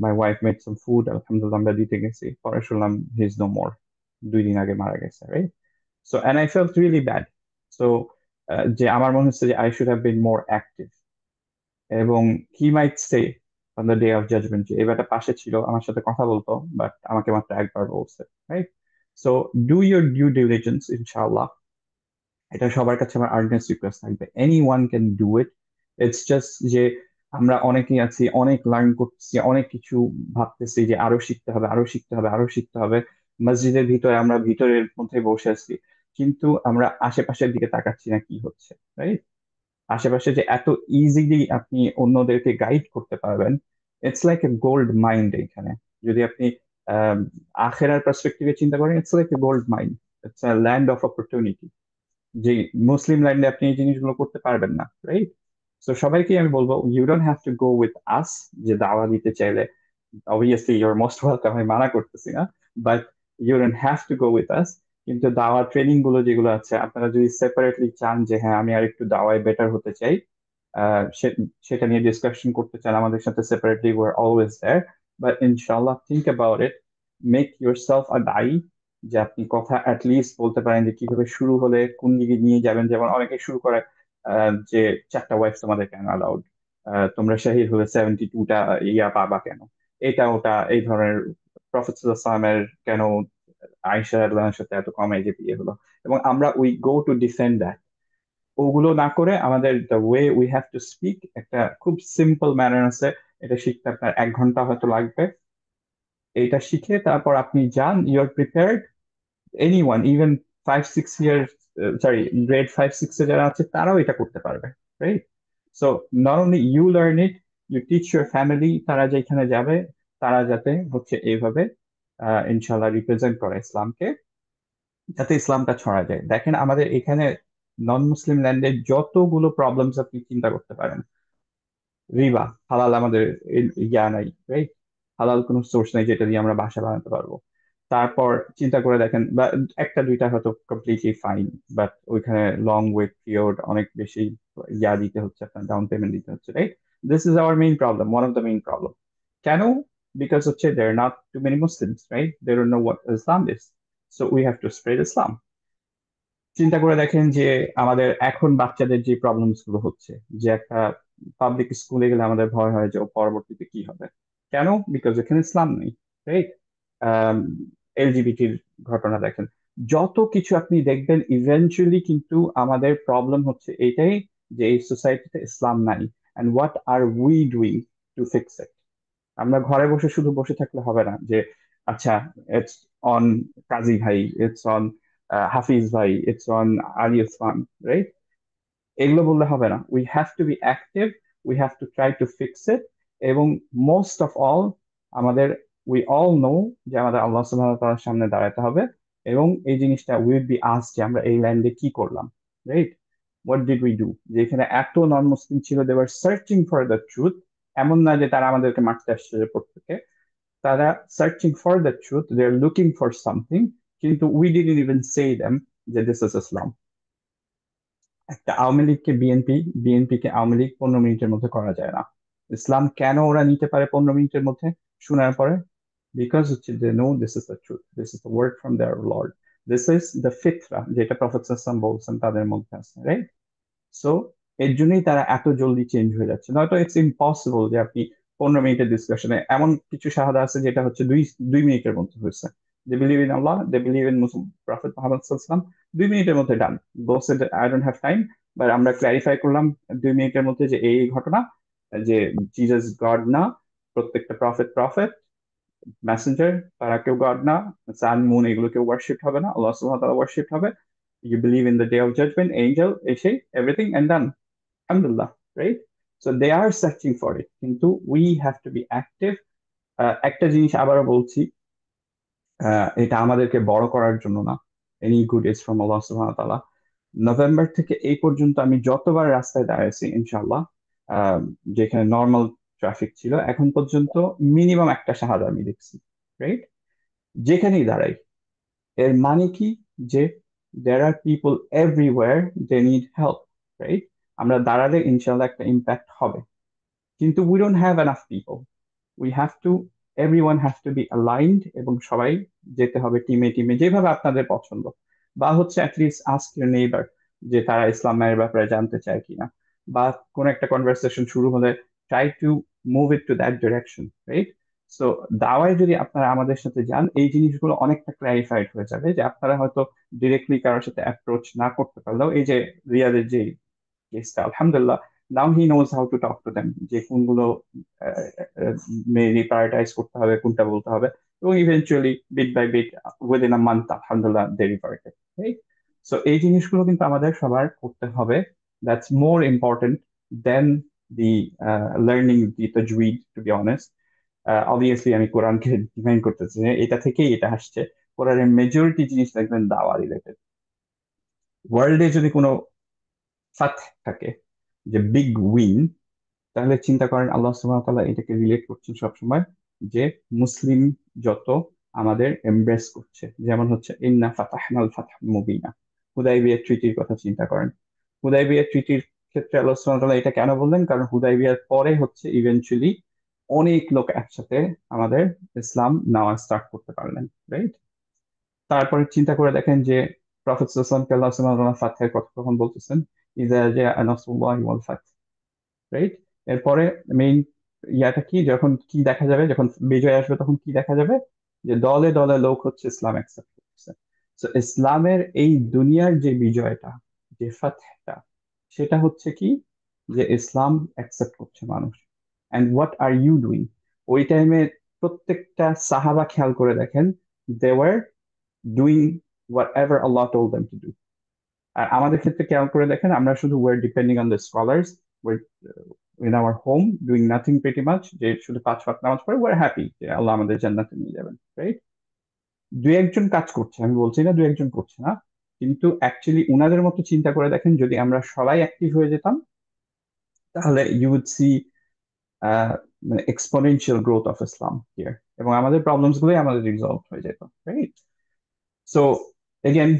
my wife made some food, আলহামদুলিল্লাহ আমরা দিতে গেছি, পরে শুনলাম হি ইজ নো মোর, 2 দিন আগে মারা গেছে, right? So and I felt really bad. So যে আমার মনে হচ্ছে যে I should have been more active, এবং he might say on the day of judgement যে এবারটা পাশে ছিল, আমার সাথে কথা বলতো, বাট আমাকে মাত্র একবার বলছে, right? So do your due diligence, ইনশাআল্লাহ। এটা সবার কাছে আমার আর্নেস্ট রিকোয়েস্ট থাকবে, any one can do it. It's just যে আমরা অনেকেই আছি, অনেক লার্ন করতেছি, অনেক কিছু ভাবতেছি যে আরো শিখতে হবে, আরো শিখতে হবে, আরো শিখতে হবে। মসজিদের ভিতরে আমরা ভিতরের মধ্যে বসে আছি, কিন্তু আমরা আশেপাশের দিকে তাকাচ্ছি না কি হচ্ছে, রাইট? আশেপাশে যে এত ইজিলি আপনি অন্যদেরকে গাইড করতে পারবেন, it's like a gold mind এখানে। যদি আপনি আহ আখেরার পার্সপেক্টিভে চিন্তা করেন, it's like a gold mind, it's a land of opportunity, যে মুসলিম ল্যান্ডে আপনি এই জিনিসগুলো করতে পারবেন না, রাইট? তো সবাইকে আমি বলবো, you don't have to go with us, যে দাওয়া দিতে চাইলে অবভিয়াসলি ইউর মোস্ট ওয়েলকাম, আমি মানা করতেছি না, but you don't have to go with us. কিন্তু দাওয়া ট্রেনিং গুলো যেগুলো আছে, আপনারা যদি সেপারেটলি চান যে হ্যাঁ আমি আর একটু দাওয়ায় বেটার হতে চাই, সেটা নিয়ে ডিসকাশন করতে চান আমাদের সাথে separately, we're always there. But inshallah, think about it, make yourself a দায়ী, যে আপনি কথা at least বলতে পারেন যে কিভাবে শুরু হলে কোন দিকে নিয়ে যাবেন। যেমন অনেকে শুরু করে যে 4টা ওয়াইফ তোমাদের কেন অ্যালাউড, তোমরা শাহিদ হলে 72টা ইয়া পাবা কেন, এটা ওটা এই ধরনের, প্রফেট সাল্লামের কেন আয়েশা রাদিয়াল্লাহু আনহার সাথে এত কম এজে বিয়ে হলো, এবং আমরা we go to defend that. ওগুলো না করে আমাদের the way we have to speak, একটা খুব সিম্পল ম্যানার আছে, এটা শিখতে আপনার 1 ঘন্টা হয়তো লাগবে। এটা শিখে তারপর আপনি যান, you are prepared, anyone even 5-6 year, sorry grade 5-6 এ যারা আছে তারাও এটা করতে পারবে, right? So not only you learn it, you teach your family, তারা যেখানে যাবে তারা যাতে হচ্ছে এইভাবে ইনশাল্লাহ রিপ্রেজেন্ট করে ইসলামকে, যাতে ইসলামটা ছড়া যায়। দেখেন আমাদের এখানে নন মুসলিম ল্যান্ডে যতগুলো প্রবলেমস আপনি চিন্তা করতে পারেন, রিবা হালাল আমাদের ইয়া নাই, রাইট? হালাল কোনো সোর্স নাই যেটা দিয়ে আমরা বাসা বানাতে পারবো। তারপর চিন্তা করে দেখেন, বা একটা দুইটা হয়তো কমপ্লিটলি ফাইন, বাট ওইখানে লং ওয়েট পিরিয়ড, অনেক বেশি ইয়া দিতে হচ্ছে, আপনার ডাউন পেমেন্ট দিতে হচ্ছে, right? This is our main problem, one of the main problem. কেন? বিকজ হচ্ছে there are not too many Muslims, right? They don't know what Islam is, so we have to spread Islam. চিন্তা করে দেখেন যে আমাদের এখন বাচ্চাদের যে প্রবলেমস গুলো হচ্ছে, যে একটা পাবলিক স্কুলে গেলে আমাদের ভয় হয় যে ও পরবর্তীতে কি হবে। কেন? বিকজ এখানে ইসলাম নেই, রাইট? এলজিবিটির ঘটনা দেখেন, যত কিছু আপনি দেখবেন ইভেনচুয়ালি কিন্তু আমাদের প্রবলেম হচ্ছে এইটাই, যে এই সোসাইটিতে ইসলাম নাই, and what R we doing two fix ইট। আমরা ঘরে বসে শুধু বসে থাকলে হবে না যে আচ্ছা ইটস অন কাজী ভাই, ইটস অন হাফিজ ভাই, it's on Ali Osman, right? এগুলো বললে হবে না, we have to be active, we have to try to fix it. এবং মোস্ট অফ অল আমাদের, উই অল নো যে আমাদের আল্লাহ সুবহানাহু ওয়া তাআলার সামনে দাঁড়াতে হবে, এবং এই জিনিসটা উইল বি আস যে আমরা এই ল্যান্ডে কি করলাম, right? What did we do? যেখানে এত নন মুসলিম ছিল, they were searching for the truth. এমন না যে তারা আমাদেরকে মারতে আসছে প্রত্যেকে, তারা searching for the truth, they are looking for something, কিন্তু we didn't even say them যে দিস ইজ ইসলাম। একটা আওয়ামী লীগকে বিএনপি, বিএনপি কে আওয়ামী লীগ 15 মিনিটের মধ্যে করা যায় না। ইসলাম কেন ওরা নিতে পারে 15 মিনিটের মধ্যে শোনার পরে? বিকজ হচ্ছে they know this is the truth, this is the word from their lord, this is the ফিতরা, যেটা প্রফেট সাল্লাল্লাহু আলাইহি ওয়াসাল্লাম বলছেন তাদের মধ্যে আছে, রাইট? সো এর জন্যই তারা এত জলদি চেঞ্জ হয়ে যাচ্ছে, নয়তো ইটস ইম্পসিবল যে আপনি 15 মিনিটের ডিসকাশনে, এমন কিছু শাহাদা আছে যেটা হচ্ছে দুই 2 মিনিটের মধ্যে হয়েছে। They believe in Allah, they believe in prophet Muhammad সাল্লাল্লাহু আলাইহি ওয়াসাল্লাম, 2 মিনিটের মধ্যে ডান। বলছে I don't have time, but আমরা ক্ল্যারিফাই করলাম 2 মিনিটের মধ্যে যে এই ঘটনা, যে জিজাস গড না, প্রত্যেকটা প্রফেট প্রফেট মেসেঞ্জার, তারা কেউ গড না, সান মুন এগুলো কেউ ওয়ার্শিপ হবে না, আল্লাহ সুবহানাহু ওয়া তাআলা ওয়ার্শিপ হবে। You believe in the day of judgment, angel, এসে everything and done. Alhamdulillah, right? So they are searching for it. কিন্তু we have to be active. একটা জিনিস আবারও বলছি, এটা আমাদেরকে বড় করার জন্য না। Any good is from Allah subhanahu wa ta'ala. November থেকে এই পর্যন্ত আমি যতবার রাস্তায় দাঁড়িয়েছি ইনশাআল্লাহ, আহ, যেখানে নর্মাল ট্রাফিক ছিল, এখন পর্যন্ত মিনিমাম একটা শাহাদা আমি দেখছি, রাইট? যেখানেই দাঁড়াই, এর মানে কি? যে there are people everywhere, they need help, right? আমরা দাঁড়ালে ইনশাআল্লাহ একটা ইম্প্যাক্ট হবে, কিন্তু we don't have enough people. We have to, everyone has to be aligned, এবং সবাই যেতে হবে টিমে টিমে, যেভাবে আপনাদের পছন্দ, বা হচ্ছে অ্যাটলিস্ট আস্ক ইউর নেইবার যে তারা ইসলামের ব্যাপারে জানতে চায় কিনা, বা কোন একটা কনভারসেশন শুরু হলে try to move it to that direction, right? So দাওয়ায় যদি আপনারা আমাদের সাথে যান, এই জিনিসগুলো অনেকটা ক্ল্যারিফাইড হয়ে যাবে, যে আপনারা হয়তো ডিরেক্টলি কারোর সাথে অ্যাপ্রোচ না করতে পারলেও, এই যে রিয়াদের যে কেসটা, আলহামদুলিল্লাহ now he knows how to talk to them, যে কোনগুলো মেইনলি প্রায়োরিটাইজ করতে হবে, কোনটা বলতে হবে, এবং eventually bit by bit within a month আলহামদুলিল্লাহ দে রিভার্টেড, রাইট? সো এই জিনিসগুলো কিন্তু আমাদের সবার করতে হবে, that's more important than the learning the তাজউইদ, টু বি অনেস্ট। অবভিয়াসলি আমি কোরআনকে ডিফাইন করতেছি না, এটা থেকেই এটা আসছে। কোরআনের মেজরিটি জিনিস দেখবেন দাওয়া রিলেটেড। ওয়ার্ল্ডে যদি কোনো ফাত থাকে, যে বিগ উইন, তাহলে চিন্তা করেন আল্লাহ সুবহানাহু ওয়া তাআলা এটাকে রিলেট করছেন সবসময়, যে মুসলিম যত আমাদের এমব্রেস করছে। যেমন হচ্ছে ইন্না ফাতাহনাল ফাতহান মুবিনা, হুদাইবিয়া ট্রিটির কথা চিন্তা করেন। হুদাইবিয়া ট্রিটির ক্ষেত্রে আল্লাহ সুবহানাহু ওয়া তাআলা এটা কেন বললেন? কারণ হুদাইবিয়ার পরে হচ্ছে ইভেনচুয়ালি অনেক লোক একসাথে আমাদের ইসলাম নেওয়া স্টার্ট করতে পারলেন, রাইট? তারপরে চিন্তা করে দেখেন যে প্রফেট সাল্লাল্লাহু আলাইহি ওয়াসাল্লামকে আল্লাহ সুবহানাহু ওয়া তাআলা ফাতহের কথা কখন বলতেছেন? ইযা জাআ নাসরুল্লাহি ওয়াল ফাত, রাইট? এরপরে মেইন ইয়াটা কি, যখন কি দেখা যাবে, যখন বিজয় আসবে তখন কি দেখা যাবে? যে দলে দলে লোক হচ্ছে ইসলাম অ্যাকসেপ্ট করছে। তো ইসলামের এই দুনিয়ার যে বিজয়টা, যে ফাতহটা, সেটা হচ্ছে কি, যে ইসলাম অ্যাকসেপ্ট করছে মানুষ। And what are you doing? ওই টাইমে প্রত্যেকটা সাহাবা খেয়াল করে দেখেন, they were doing whatever Allah told them to do. আর আমাদের ক্ষেত্রে খেয়াল করে দেখেন, আমরা শুধু were depending on the scholars, in our home doing nothing pretty much, যে শুধু 5 ওয়াক্ত নামাজ পড়ে we're happy যে আল্লাহ আমাদের জান্নাতে নিয়ে যাবেন, রাইট? দুই একজন কাজ করছে, আমি বলছি না দুই একজন করছে না, কিন্তু অ্যাকচুয়ালি উনাদের মতো চিন্তা করে দেখেন, যদি আমরা সবাই অ্যাক্টিভ হয়ে যেতাম, তাহলে ইউ উড সি মানে exponential growth of Islam here, এবং আমাদের প্রবলেমস গুলোই আমাদের রিজলভ হয়ে যেত, রাইট? সো এগেন,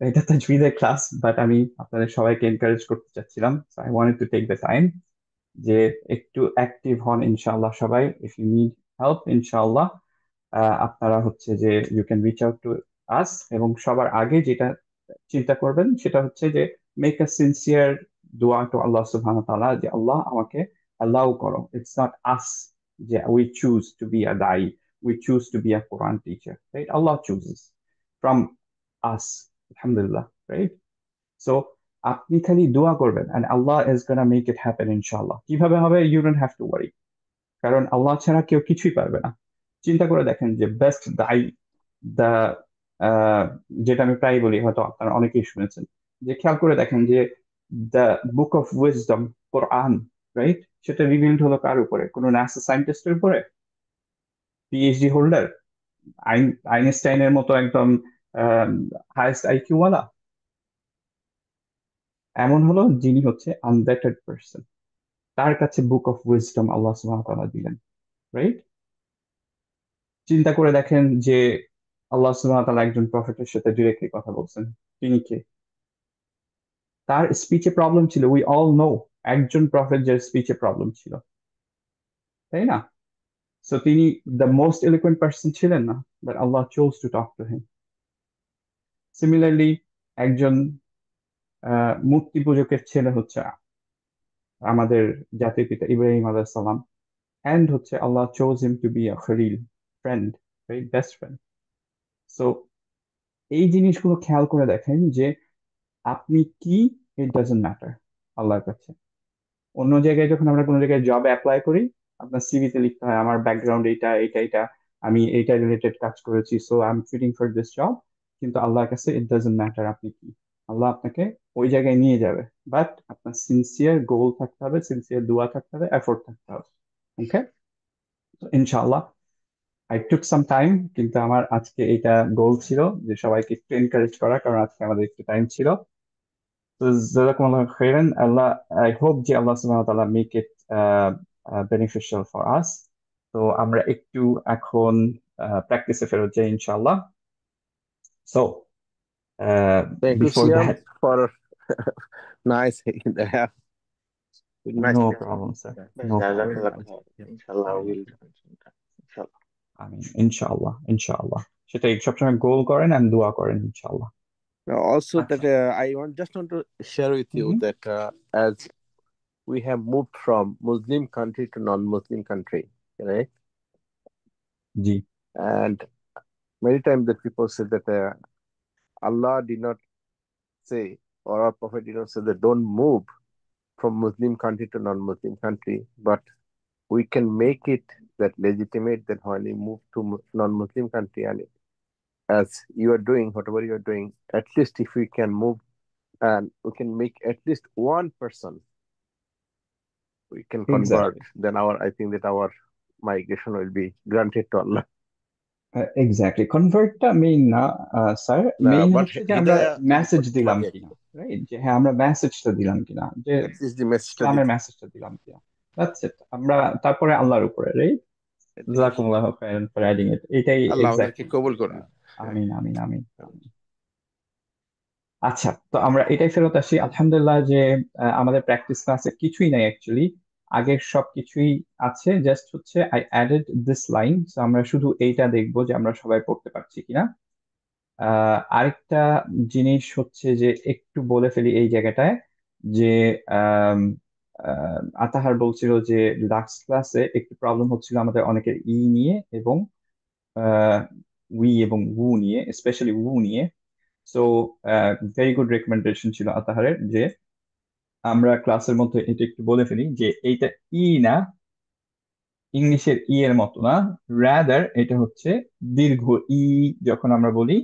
এটা তাজবীদের ক্লাস, বাট আমি আপনাদের সবাইকে এনকারেজ করতে চাচ্ছিলাম, so I wanted to take the time যে একটু অ্যাক্টিভ হন ইনশাআল্লাহ সবাই। ইফ ইউ নিড হেল্প ইনশাআল্লাহ আপনারা হচ্ছে যে you can reach out to us. এবং সবার আগে যেটা চিন্তা করবেন সেটা হচ্ছে যে মেক আ সিনসিয়ার দোয়া টু আল্লাহ সুবহানাহু ওয়া তাআলা, যে আল্লাহ আমাকে অ্যালাউ করো। ইটস নট আস যে we choose to be a দাই, we choose to be a Quran teacher, right? Allah chooses from us, আলহামদুলিল্লাহ, রাইট? সো আপনি খালি দোয়া করবেন and Allah is gonna make it happen ইনশাআল্লাহ। কিভাবে হবে? You don't have to worry, কারণ আল্লাহ ছাড়া কেউ কিছুই পারবে না। চিন্তা করে দেখেন যে বেস্ট দাই, দা যেটা আমি প্রায় বলি, হয়তো আপনারা অনেকেই শুনেছেন, যে খেয়াল করে দেখেন যে the book of wisdom, Quran, right? সেটা রিভিলড হলো কার উপরে? কোনো নাসা সায়েন্টিস্টের উপরে, পিএইচডি হোল্ডার, আইনস্টাইনের মতো একদম হাইয়েস্ট আইকিউ ওয়ালা? এমন হলো যিনি হচ্ছে আনবেটার্ড পার্সন, তার কাছে বুক অফ উইজডম আল্লাহ সুবহানাহু ওয়া তাআলা দিলেন, রাইট? চিন্তা করে দেখেন যে আল্লাহ সুবহানাহু ওয়া তাআলা একজন প্রফেটের সাথে ডিরেক্টলি কথা বলছেন, তিনি কে? তার স্পিচে প্রবলেম ছিল, উই অল নো, একজন প্রফেট যার স্পিচে প্রবলেম ছিল, তাই না? সো তিনি দ্য মোস্ট এলোকুয়েন্ট পার্সন ছিলেন না, but Allah chose to talk to him. Similarly একজন মূর্তি পূজকের ছেলে হচ্ছে আমাদের জাতির পিতা ইব্রাহিম আলাইহিস সালাম, and হচ্ছে আল্লাহ chose him to be a khalil, friend, right? Best friend. So এই জিনিসগুলো খেয়াল করে দেখেন যে আপনি কি, it doesn't matter আল্লাহর কাছে। অন্য জায়গায় যখন আমরা কোনো জায়গায় জবে অ্যাপ্লাই করি, আপনার সিভিতে লিখতে হয় আমার ব্যাকগ্রাউন্ড এইটা এইটা এইটা, আমি এইটা রিলেটেড কাজ করেছি, so I am fitting for this job. কিন্তু আল্লাহর কাছে ইট ডাজন্ট ম্যাটার আপনি কি, আল্লাহ আপনাকে ওই জায়গায় নিয়ে যাবে, বাট আপনার সিনসিয়ার গোল থাকতে হবে, সিনসিয়ার দোয়া থাকতে হবে, এফোর্ট থাকতে হবে। ওকে, ইনশাআল্লাহ আই টুক সাম টাইম, কিন্তু আমার আজকে এটা গোল ছিল যে সবাইকে একটু এনকারেজ করা, কারণ আজকে আমাদের একটু টাইম ছিল। তো জাযাকুমুল্লাহ খাইরান। আল্লাহ, আই হোপ যে আল্লাহ সুবহানাহু ওয়া তাআলা make it beneficial for us. তো আমরা একটু এখন প্র্যাকটিসে ফেরত যাই ইনশাআল্লাহ। So Thank you, before Siam, দ্যাট, for nice. Nice. No problem sir, no problem. জাজাকাল্লাহ Thank খাইর। you. ইনশাআল্লাহ আমিন, উইল ইনশাআল্লাহ। আমিন, ইনশাআল্লাহ, ইনশাআল্লাহ। সেটাই সবসময় গোল করেন and দোয়া করেন ইনশাআল্লাহ। Now, also আচ্ছা, that just want to share with you hmm, that as we have moved from Muslim country to non-Muslim country, right? G, And many times that people say that Allah did not say, or our Prophet did not say that don't move from Muslim country to non-Muslim country, but we can make it that legitimate that when we move to non-Muslim country, and as you are doing whatever you are doing, at least if we can move and we can make at least one person we can convert, exactly, then I think that our migration will be granted to Allah. Exactly. কনভার্টটা main না sir, main But হচ্ছে যে আমরা Hidayah যদি message করতে দিলাম পারি আর কিনা, কি, রাইট? যে হ্যাঁ আমরা মেসেজটা দিলাম কিনা, যে at least the message টা ইসলামের দিতে, মেসেজটা দিলাম কিনা, দ্যাটস ইট। আমরা তারপরে আল্লাহর উপরে, রাইট? জাযাকুমুল্লাহু খাইরান ফর অ্যাডিং ইট। এটাই আল্লাহ আমাদেরকে এক্স্যাক্টলি। কবুল করুন। আমিন আমিন আমিন আমিন। আচ্ছা, তো আমরা এটাই ফেরত আসি। আলহামদুলিল্লাহ যে আমাদের প্র্যাকটিস ক্লাসে কিছুই নাই অ্যাকচুয়ালি, আগের সব কিছুই আছে, জাস্ট হচ্ছে আই অ্যাডেড দিস লাইন। আমরা শুধু এইটা দেখবো যে আমরা সবাই পড়তে পারছি কিনা। আরেকটা জিনিস হচ্ছে যে একটু বলে ফেলি এই জায়গাটায় যে আম, আতাহার বলছিল যে লাস্ট ক্লাসে একটু প্রবলেম হচ্ছিল আমাদের অনেকের নিয়ে এবং উই এবং উ নিয়ে, স্পেশালি উ নিয়ে। সো ভেরি গুড রেকমেন্ডেশন ছিল আতাহারের যে আমরা ক্লাসের মধ্যে এটা একটু বলে ফেলি যে এইটা না, ইংলিশের এর মতো না, রাদার এটা হচ্ছে দীর্ঘ যখন আমরা বলি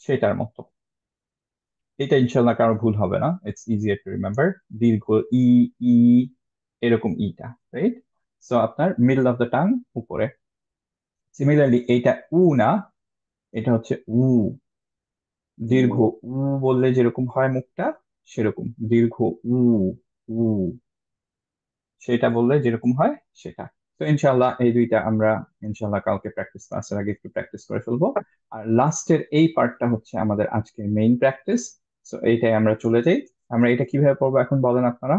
সেটার মতো। এটা ইনশাল্লাহ কারো ভুল হবে না, ইটস ইজিয়ার টু রিমেম্বার। দীর্ঘ ই ই এরকম ইটা, রাইট? সো আপনার মিডল অফ দ্য টাং উপরে। সিমিলারলি এইটা না, এটা হচ্ছে উ। দীর্ঘ উ বললে যেরকম হয় মুখটা, সেরকম দীর্ঘ উ উ সেটা বললে যেরকম হয় সেটা। তো ইনশাল্লাহ এই দুইটা আমরা ইনশাল্লাহ কালকে প্র্যাকটিস ক্লাসের আগে একটু প্র্যাকটিস করে ফেলবো। আর লাস্টের এই পার্টটা হচ্ছে আমাদের আজকের মেইন প্র্যাকটিস। সো এইটাই আমরা চলে যাই। আমরা এটা কিভাবে পড়বো এখন বলেন আপনারা?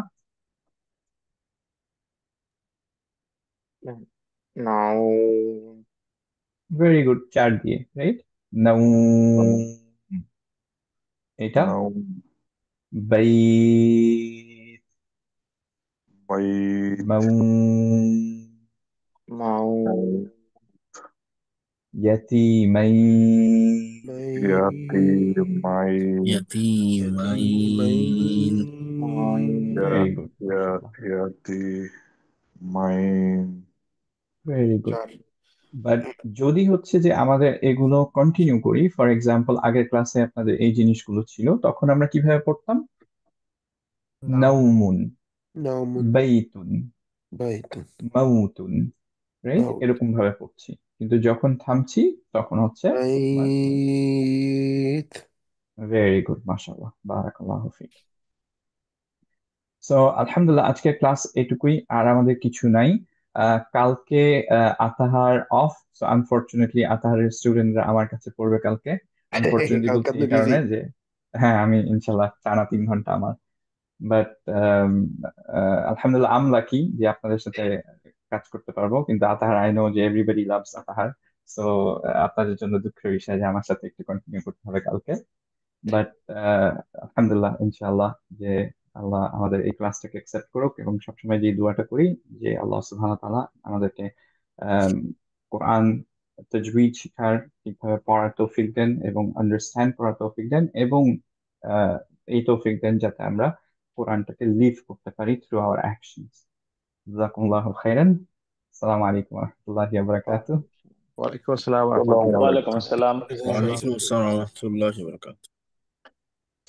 নাও ভেরি গুড, চার দিয়ে, রাইট? নাউ, এটা নাও বাইত, বাইত মাউ, মাউ ইয়াতিমাইন, ইয়াতিমাইন ইয়াতীমাইন ভেরি গুড, মাশাআল্লাহ, ইয়াতিমাইন। Very good. চার বাট যদি হচ্ছে যে আমাদের এগুলো কন্টিনিউ করি, ফর এক্সাম্পল আগের ক্লাসে আপনাদের এই জিনিসগুলো ছিল, তখন আমরা কিভাবে পড়তাম? নাউমুন, নাউমুন বাইতুন, বাইতুন মাউতুন, রাইট? মাউত এরকম ভাবে পড়ছি, কিন্তু যখন থামছি তখন হচ্ছে মাদ। বাইত ভেরি গুড, মাশাআল্লাহ, বারাকাল্লাহু ফিক। সো আলহামদুলিল্লাহ আজকের ক্লাস এটুকুই, আর আমাদের কিছু নাই। কালকে আতাহার অফ, সো আনফরচুনেটলি আতাহারের স্টুডেন্টরা আমার কাছে পড়বে কালকে। আনফরচুনেটলি কালকে বলছি আপনি এই বিজি। কারণে যে হ্যাঁ, আমি ইনশাল্লাহ টানা 3 ঘন্টা আমার। বাট আলহামদুলিল্লাহ আম লাকি যে আপনাদের সাথে কাজ করতে পারবো, কিন্তু আতাহার আই নো যে এভরিবডি লাভস আতাহার। সো আপনাদের জন্য দুঃখের বিষয় যে আমার সাথে একটু কন্টিনিউ করতে হবে কালকে। বাট আলহামদুলিল্লাহ ইনশাআল্লাহ যে আল্লাহ আমাদের এই ক্লাসটাকে অ্যাকসেপ্ট করুক, এবং সবসময় যে দোয়াটা করি যে আল্লাহ সুবহানাহু ওয়া তাআলা আমাদেরকে আম, কোরআন তাজউইদ শিখার, ঠিকভাবে পড়ার তৌফিক দেন এবং আন্ডারস্ট্যান্ড করার তৌফিক দেন, এবং আহ, এই তৌফিক দেন যাতে আমরা কোরআনটাকে লিভ করতে পারি থ্রু আওয়ার অ্যাকশনস। জাযাকুমুল্লাহু খাইরান। আসসালামু আলাইকুম ওয়া রাহমাতুল্লাহি ওয়া বারাকাতুহু। ওয়ালাইকুম আসসালাম ওয়া রাহমাতুল্লাহি ওয়া ওয়ালাইকুম বারাকাতুহু। আসসালাম। ওয়ালাইকুম আসসালাম ওয়া রাহমাতুল্লাহি ওয়া বারাকাতুহু।